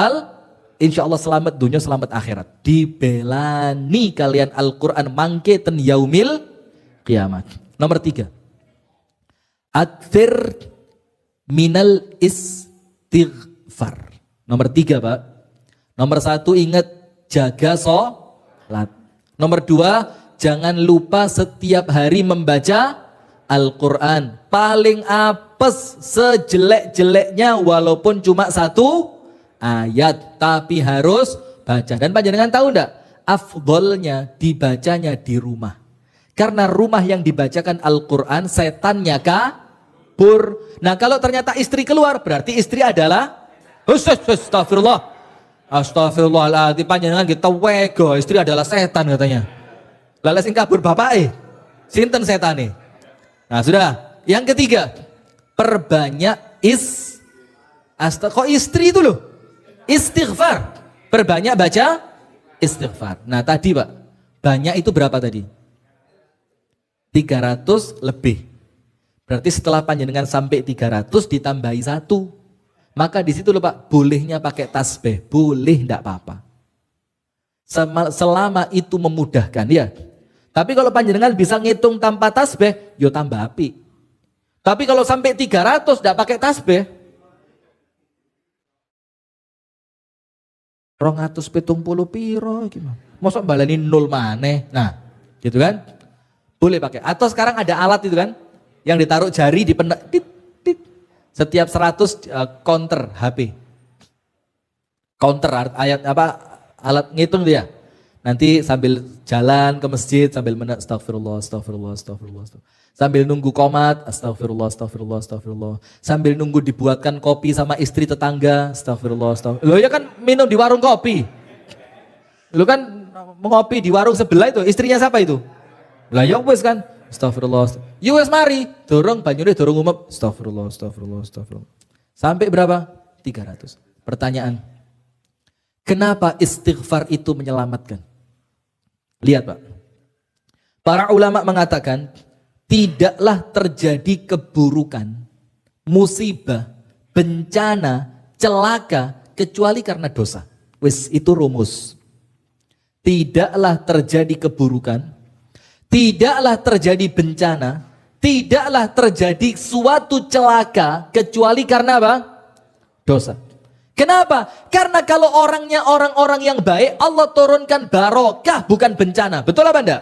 insya Allah selamat dunia, selamat akhirat. Dibelani kalian Al-Quran mangke ten yaumil kiamat. Nomor 3. Akthir minal istighfar. Nomor 3 Pak. Nomor 1 ingat jaga sholat. Nomor 2 jangan lupa setiap hari membaca Al-Quran. Paling apes sejelek-jeleknya walaupun cuma 1 ayat. Tapi harus baca. Dan panjenengan tahu enggak? Afdolnya dibacanya di rumah. Karena rumah yang dibacakan Al-Quran setannya kabur. Nah kalau ternyata istri keluar berarti istri adalah astagfirullah. Astagfirullahaladzim, panjenengan kita wego, istri adalah setan katanya. Lalu sing kabur bapak sinten setane. Nah sudah, yang ketiga, perbanyak kok istri itu loh, istighfar. Perbanyak baca istighfar. Nah tadi Pak, banyak itu berapa tadi? 300 lebih. Berarti setelah panjenengan sampai 300 ditambahi 1. Maka di situ loh Pak, bolehnya pakai tasbih, boleh enggak apa-apa. Selama itu memudahkan ya. Tapi kalau panjenengan bisa ngitung tanpa tasbih, yo tambah api. Tapi kalau sampai 300 enggak pakai tasbih, 270 piro gimana? Mosok balani 0 maneh. Nah, gitu kan? Boleh pakai. Atau sekarang ada alat itu kan, yang ditaruh jari di tit. Setiap 100 counter HP. Counter ayat apa? Alat ngitung dia. Nanti sambil jalan ke masjid sambil astagfirullah. Sambil nunggu qomat, astagfirullah. Sambil nunggu dibuatkan kopi sama istri tetangga, astagfirullah. Loh ya kan minum di warung kopi. Lo kan mengopi di warung sebelah itu, istrinya siapa itu? Lah ya wis kan, astagfirullah. Ya wis mari, dorong banyune dorong umep, astagfirullah. Sampai berapa? 300. Pertanyaan. Kenapa istighfar itu menyelamatkan? Lihat Pak. Para ulama mengatakan, tidaklah terjadi keburukan, musibah, bencana, celaka kecuali karena dosa. Wis itu rumus. Tidaklah terjadi keburukan, tidaklah terjadi bencana, tidaklah terjadi suatu celaka kecuali karena apa? Dosa. Kenapa? Karena kalau orangnya orang-orang yang baik, Allah turunkan barokah bukan bencana. Betul apa enggak?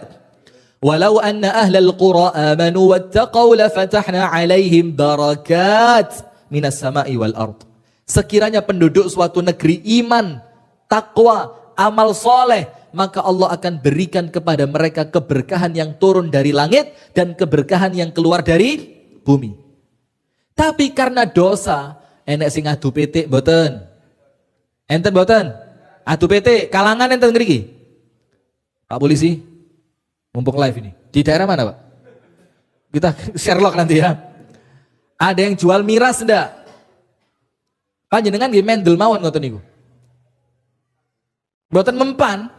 Walau anna ahlal qura amanu wattaqau lafatahna alaihim barakat minas sama'i wal ard. Sekiranya penduduk suatu negeri iman, takwa, amal soleh, maka Allah akan berikan kepada mereka keberkahan yang turun dari langit dan keberkahan yang keluar dari bumi. Tapi karena dosa, enek sing adu PT mboten. Enten mboten? Adu PT, kalangan enten ngriki. Pak polisi, mumpung live ini. Di daerah mana, Pak? Kita Sherlock nanti ya. Ada yang jual miras ndak? Panjenengan nggih mendel mawon ngoten niku. Mboten mempan.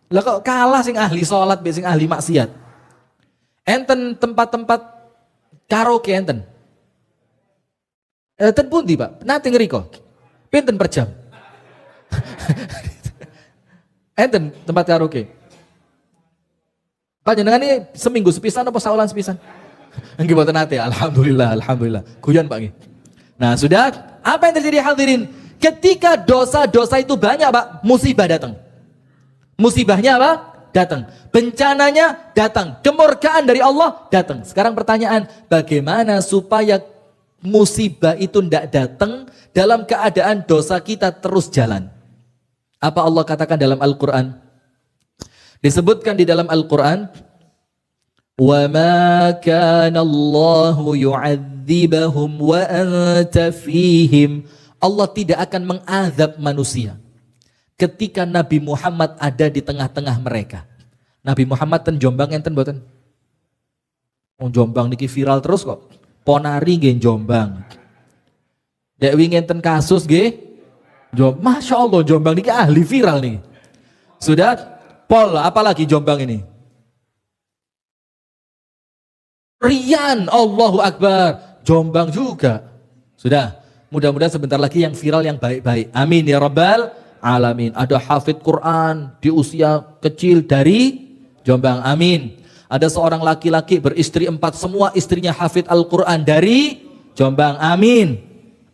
Lah kok kalah sing ahli salat be sing ahli maksiat. Enten tempat-tempat karaoke enten. Enten pundi, Pak? Nate ngriko. Pinten per jam? Enten tempat karaoke. Panjenengan ini seminggu sepisan apa saulan sepisan? Nggih mboten nate. Alhamdulillah. Guyon Pak nggih. Nah, sudah, apa yang terjadi hadirin? Ketika dosa-dosa itu banyak, Pak, musibah datang. Musibahnya apa? datang. Bencananya datang. Kemurkaan dari Allah datang. Sekarang pertanyaan, bagaimana supaya musibah itu tidak datang dalam keadaan dosa kita terus jalan? Apa Allah katakan dalam Al-Quran? Disebutkan di dalam Al-Quran, وَمَا كَانَ اللَّهُ يُعَذِّبَهُمْ وَأَنْتَ فِيهِمْ. Allah tidak akan mengazab manusia ketika Nabi Muhammad ada di tengah-tengah mereka. Nabi Muhammad ten Jombang enten mboten? Jombang niki viral terus kok. Ponari nggih Jombang. Dek wingi enten kasus nggih. Masya Allah Jombang niki ahli viral nih. Sudah Pol apalagi Jombang ini? Rian, Allahu Akbar, Jombang juga. Sudah, mudah-mudahan sebentar lagi yang viral yang baik-baik. Amin ya Rabbal Alamin. Ada hafid Quran di usia kecil dari Jombang. Amin. Ada seorang laki-laki beristri 4, semua istrinya hafid Al-Quran dari Jombang. Amin.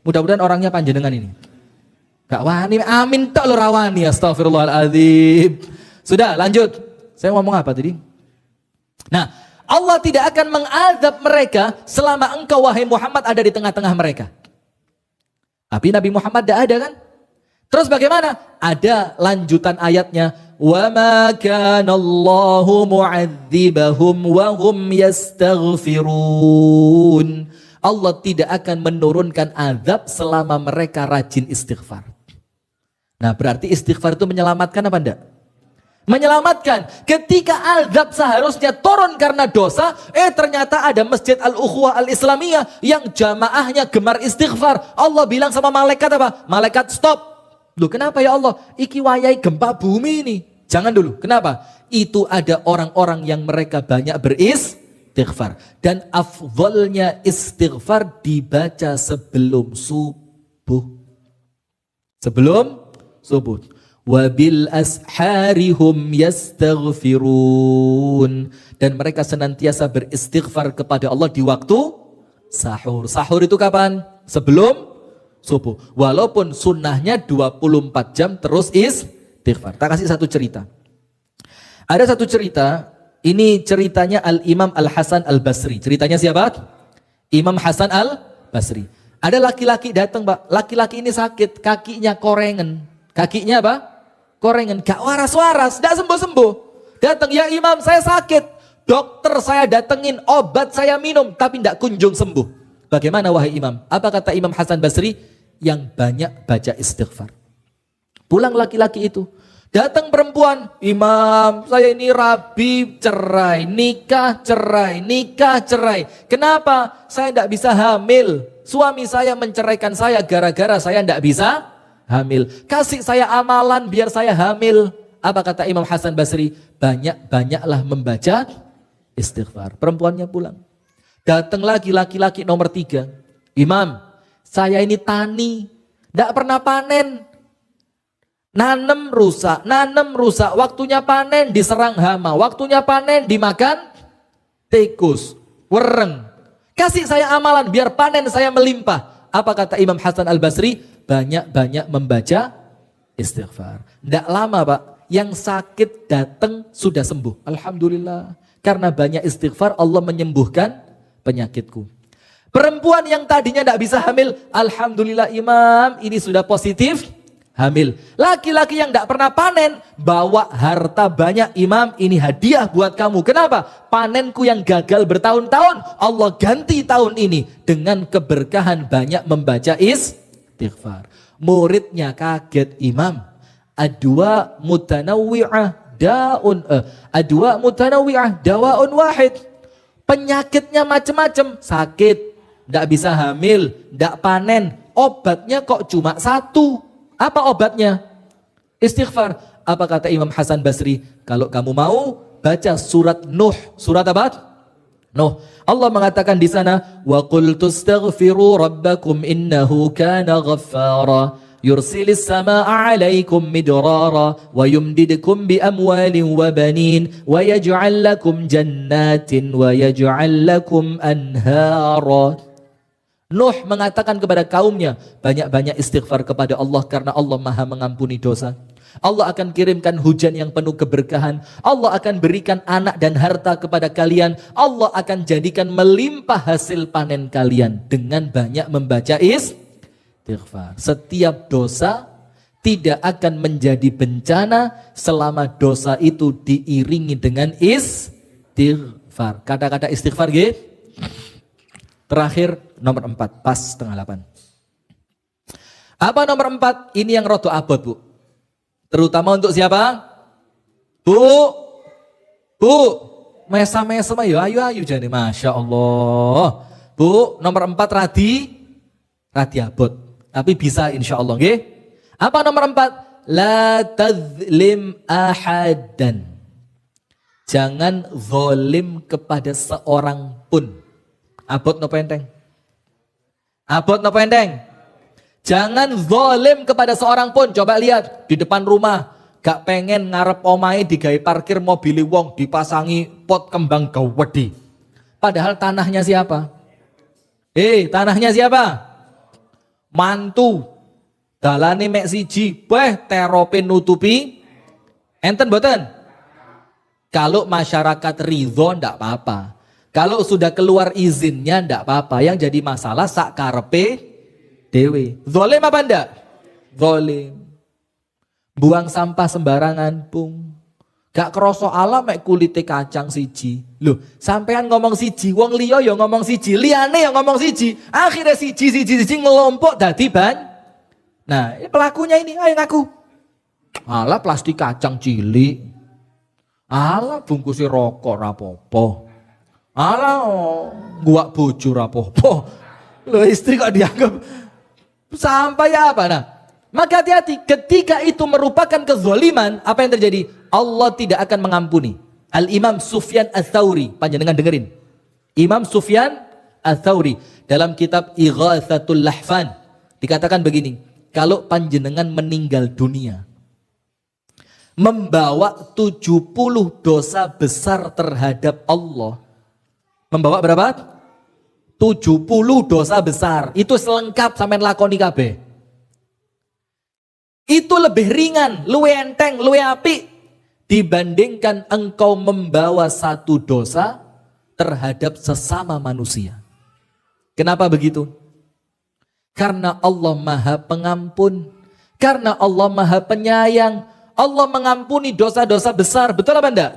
Mudah-mudahan orangnya panjenengan ini. Gak wani, amin tak lo rawani. Astagfirullahaladzim. Sudah, lanjut. Saya ngomong apa tadi? Nah, Allah tidak akan mengazab mereka selama engkau wahai Muhammad ada di tengah-tengah mereka. Tapi Nabi Muhammad tidak ada kan? Terus bagaimana? Ada lanjutan ayatnya. وَمَا كَانَ اللَّهُ مُعَذِّبَهُمْ وَهُمْ يَسْتَغْفِرُونَ. Allah tidak akan menurunkan azab selama mereka rajin istighfar. Nah berarti istighfar itu menyelamatkan apa enggak? Menyelamatkan. Ketika azab seharusnya turun karena dosa, ternyata ada Masjid Al-Ukhuwah Al-Islamiyah yang jamaahnya gemar istighfar. Allah bilang sama malaikat apa? Malaikat stop. Loh kenapa ya Allah? Iki wayai gempa bumi ini. Jangan dulu. Kenapa? Itu ada orang-orang yang mereka banyak beristighfar. Dan afdolnya istighfar dibaca sebelum subuh. Sebelum subuh. Wabil asharihum yastaghfirun. Dan mereka senantiasa beristighfar kepada Allah di waktu sahur. Sahur itu kapan? Sebelum subuh. Walaupun sunnahnya 24 jam terus istighfar. Tak kasih satu cerita. Ada satu cerita, ini ceritanya Al-Imam Al-Hasan Al-Basri. Ceritanya siapa? Imam Hasan Al-Basri. Ada laki-laki datang, Pak. Laki-laki ini sakit, kakinya korengan. Kakinya apa? Korengan, gak waras-waras, gak sembuh-sembuh. Datang, ya Imam saya sakit. Dokter saya datengin, obat saya minum, tapi gak kunjung sembuh. Bagaimana wahai Imam? Apa kata Imam Hasan Basri? Yang banyak baca istighfar. Pulang laki-laki itu. Datang perempuan, Imam saya ini rabi cerai, nikah cerai, nikah cerai. Kenapa? Saya gak bisa hamil. Suami saya menceraikan saya gara-gara saya gak bisa hamil. Kasih saya amalan biar saya hamil. Apa kata Imam Hasan Basri? Banyak-banyaklah membaca istighfar. Perempuannya pulang. Datang lagi laki-laki nomor 3. Imam, saya ini tani. Tidak pernah panen. Nanem rusak. Waktunya panen diserang hama. Waktunya panen dimakan tikus, wereng. Kasih saya amalan biar panen saya melimpah. Apa kata Imam Hasan Al-Basri? Banyak-banyak membaca istighfar. Tidak lama Pak, yang sakit datang sudah sembuh. Alhamdulillah. Karena banyak istighfar Allah menyembuhkan penyakitku. Perempuan yang tadinya tidak bisa hamil, Alhamdulillah Imam ini sudah positif hamil. Laki-laki yang tidak pernah panen, bawa harta banyak, Imam ini hadiah buat kamu. Kenapa? Panenku yang gagal bertahun-tahun, Allah ganti tahun ini dengan keberkahan banyak membaca istighfar. Muridnya kaget, Imam. Adwa mutanawwi'ah dawaun wahid. Penyakitnya macam-macam, sakit, tidak bisa hamil, tidak panen. Obatnya kok cuma satu. Apa obatnya? Istighfar. Apa kata Imam Hasan Basri? Kalau kamu mau baca surat Nuh. Surat apa? Nuh. Allah mengatakan di sana, wa qul tastaghfiru rabbakum innahu kana ghaffara yursilis samaa'a 'alaikum midrara wa yumdidukum bi amwalin wa banin wa yaj'al lakum jannatin wa yaj'al lakum anhara. Nuh mengatakan kepada kaumnya, banyak-banyak istighfar kepada Allah karena Allah Maha mengampuni dosa. Allah akan kirimkan hujan yang penuh keberkahan. Allah akan berikan anak dan harta kepada kalian. Allah akan jadikan melimpah hasil panen kalian dengan banyak membaca istighfar. Setiap dosa tidak akan menjadi bencana selama dosa itu diiringi dengan istighfar. Kata-kata istighfar gitu. Terakhir nomor 4, pas setengah 8. Apa nomor 4? Ini yang rodo abot, Bu. Terutama untuk siapa? Bu, mesa-mesa ya, ayo jane, Masya Allah. Bu, nomor 4 radi abot. Tapi bisa insya Allah, nggih. Apa nomor 4? La tadzlim ahadan. Jangan zalim kepada seorang pun. Abot no pendeng. Abot no pendeng. Jangan zalim kepada seorang pun. Coba lihat di depan rumah, gak pengen ngarep omahe digawe parkir mobil wong, dipasangi pot kembang gawedi. Padahal tanahnya siapa? Tanahnya siapa? Mantu. Dalane mek siji, terope nutupi. Enten boten? Kalau masyarakat ridho ndak apa-apa. Kalau sudah keluar izinnya ndak apa-apa. Yang jadi masalah sak karepe dewe. Zolim apa ndak? Zolim. Buang sampah sembarangan, Pung. Gak kroso ala mek kulite kacang siji. Loh, sampean ngomong siji, wong liya ya ngomong siji, liyane ya ngomong siji. Akhirnya siji ngelompok dadi ban. Nah, pelakunya ini, ayo ngaku. Alah plastik kacang cilik. Alah bungkusnya rokok rapopo. Alah gua bojo rapopo. Loh, istri kok dianggap sampai apa? Nah, maka hati-hati ketika itu merupakan kezaliman, apa yang terjadi? Allah tidak akan mengampuni. Al-Imam Sufyan Ats-Tsauri, panjenengan dengerin. Imam Sufyan Ats-Tsauri dalam kitab Ighatsatul Lahfan dikatakan begini. Kalau panjenengan meninggal dunia membawa 70 dosa besar terhadap Allah. Membawa berapa? 70 dosa besar. Itu selengkap sampean lakoni kabeh. Itu lebih ringan, luwe enteng, luwe apik dibandingkan engkau membawa satu dosa terhadap sesama manusia. Kenapa begitu? Karena Allah Maha Pengampun. Karena Allah Maha Penyayang. Allah mengampuni dosa-dosa besar. Betul apa enggak?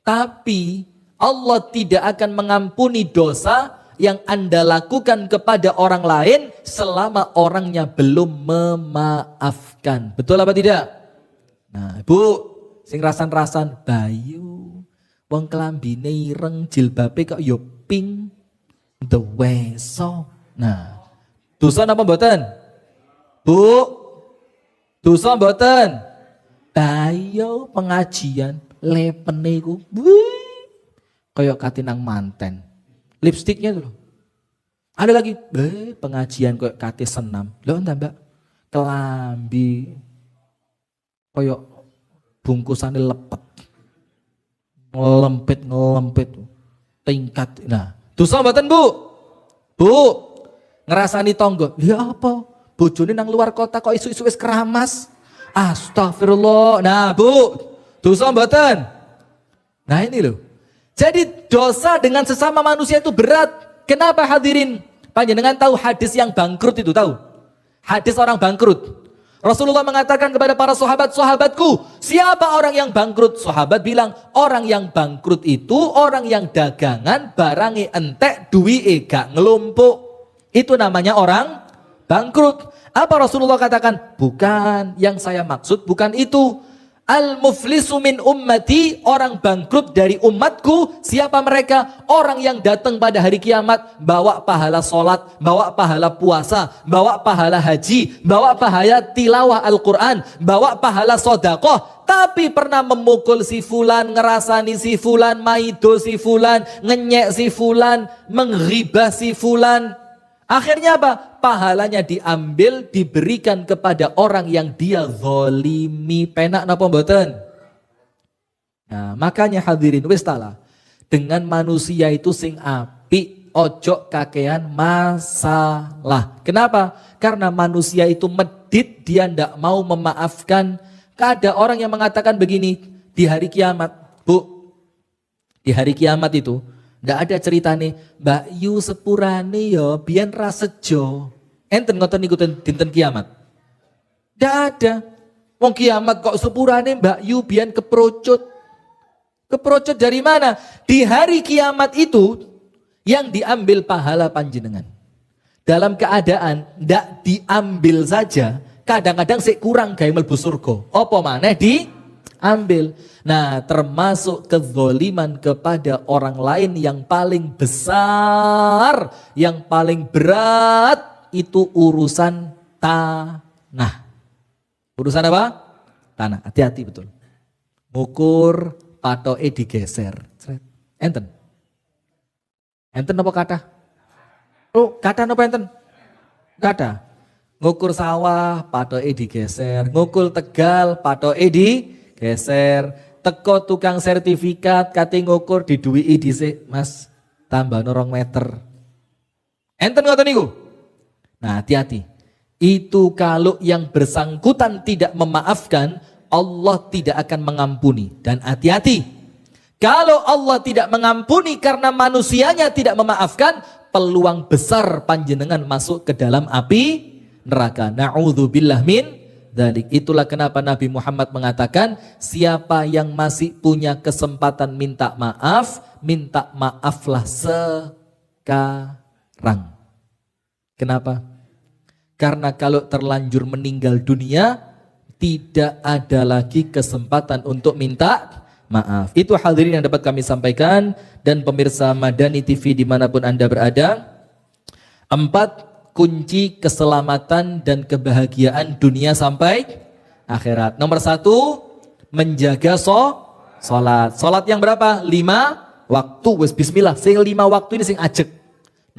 Tapi Allah tidak akan mengampuni dosa yang Anda lakukan kepada orang lain selama orangnya belum memaafkan. Betul apa tidak? Nah, Bu, sing rasan-rasan Bayu, wong kelambine ireng, jilbabe kok yo pink, deweso. Nah, dosa apa mboten? Bu, dosa mboten? Bayo pengajian lepene iku kaya katinang manten. Lipstiknya tuh. Ada lagi, pengajian kaya kate senam. Lho entah Mbak, kelambi kaya bungkusane lepet. Ngelempit tingkat. Nah, dosa mboten Bu? Bu, ngerasani tonggo, ya apa? Bojone nang luar kota kok isu-isu wis keramas. Astagfirullah. Nah, Bu, dosa mboten? Nah, ini loh. Jadi dosa dengan sesama manusia itu berat. Kenapa hadirin? Panjenengan tahu hadis yang bangkrut itu, tahu? Hadis orang bangkrut. Rasulullah mengatakan kepada para sahabat-sahabatku, siapa orang yang bangkrut? Sahabat bilang, orang yang bangkrut itu orang yang dagangan barangi entek duwi gak ngelumpuk. Itu namanya orang bangkrut. Apa Rasulullah katakan? Bukan, yang saya maksud bukan itu. Al-muflisu min ummati, orang bangkrut dari umatku. Siapa mereka? Orang yang datang pada hari kiamat bawa pahala sholat, bawa pahala puasa, bawa pahala haji, bawa pahala tilawah Al-Quran, bawa pahala sodakoh, tapi pernah memukul si fulan, ngerasani si fulan, maido si fulan, ngenyek si fulan, menghibah si fulan. Akhirnya apa? Pahalanya diambil, diberikan kepada orang yang dia zolimi. Penak napa mboten? Nah, makanya hadirin wis tala. Dengan manusia itu sing apik, ojo kakean masalah. Kenapa? Karena manusia itu medit, dia ndak mau memaafkan. Ada orang yang mengatakan begini, di hari kiamat, Bu, di hari kiamat itu, ndak ada ceritane Mbak Yu sepurane yo biyen ra sejo. Enten ngoten niku dinten kiamat. Ndak ada. Wong kiamat kok sepurane Mbak Yu biyen keprocut. Keprocut dari mana? Di hari kiamat itu yang diambil pahala panjenengan. Dalam keadaan ndak diambil saja, kadang-kadang sik kurang gawe mlebu surga. Apa maneh diambil. Nah, termasuk kezaliman kepada orang lain yang paling besar, yang paling berat itu urusan tanah. Urusan apa? Tanah. Hati-hati betul. Ngukur patoke digeser. Enten. Enten apa kata? Oh, kata apa enten? Kata. Ngukur sawah patoke digeser, ngukur Tegal patoke digeser. Teko tukang sertifikat kate ngukur diduwiki dhisik, Mas. Tambah 2 meter. Enten ngoten niku. Nah, hati-hati. Itu kalau yang bersangkutan tidak memaafkan, Allah tidak akan mengampuni. Dan hati-hati, kalau Allah tidak mengampuni karena manusianya tidak memaafkan, peluang besar panjenengan masuk ke dalam api neraka. Na'udzubillah min dzalik. Itulah kenapa Nabi Muhammad mengatakan, siapa yang masih punya kesempatan minta maaflah sekarang. Kenapa? Karena kalau terlanjur meninggal dunia, tidak ada lagi kesempatan untuk minta maaf. Itu hadirin yang dapat kami sampaikan, dan pemirsa Madani TV dimanapun Anda berada. 4 kunci keselamatan dan kebahagiaan dunia sampai akhirat. Nomor 1, menjaga sholat. Sholat yang berapa? 5 waktu. Wes bismillah, sing 5 waktu ini sing ajek.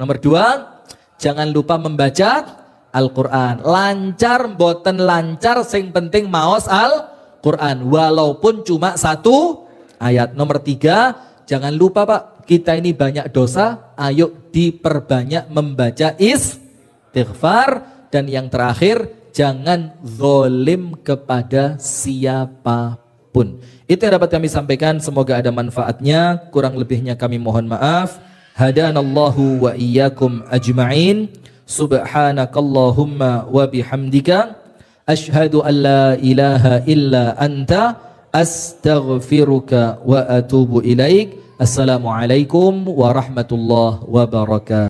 Nomor 2, jangan lupa membaca Al-Quran. Lancar mboten lancar, sing penting maos Al-Quran, walaupun cuma 1 ayat. Nomor 3, jangan lupa Pak, kita ini banyak dosa, ayo diperbanyak membaca istighfar. Dan yang terakhir, jangan zalim kepada siapapun. Itu yang dapat kami sampaikan, semoga ada manfaatnya. Kurang lebihnya kami mohon maaf. Hadanallahu wa iyyakum ajma'in. Subhanakallahumma wa bihamdika asyhadu an la ilaha illa anta astaghfiruka wa atubu ilaik. Assalamualaikum warahmatullahi wabarakatuh.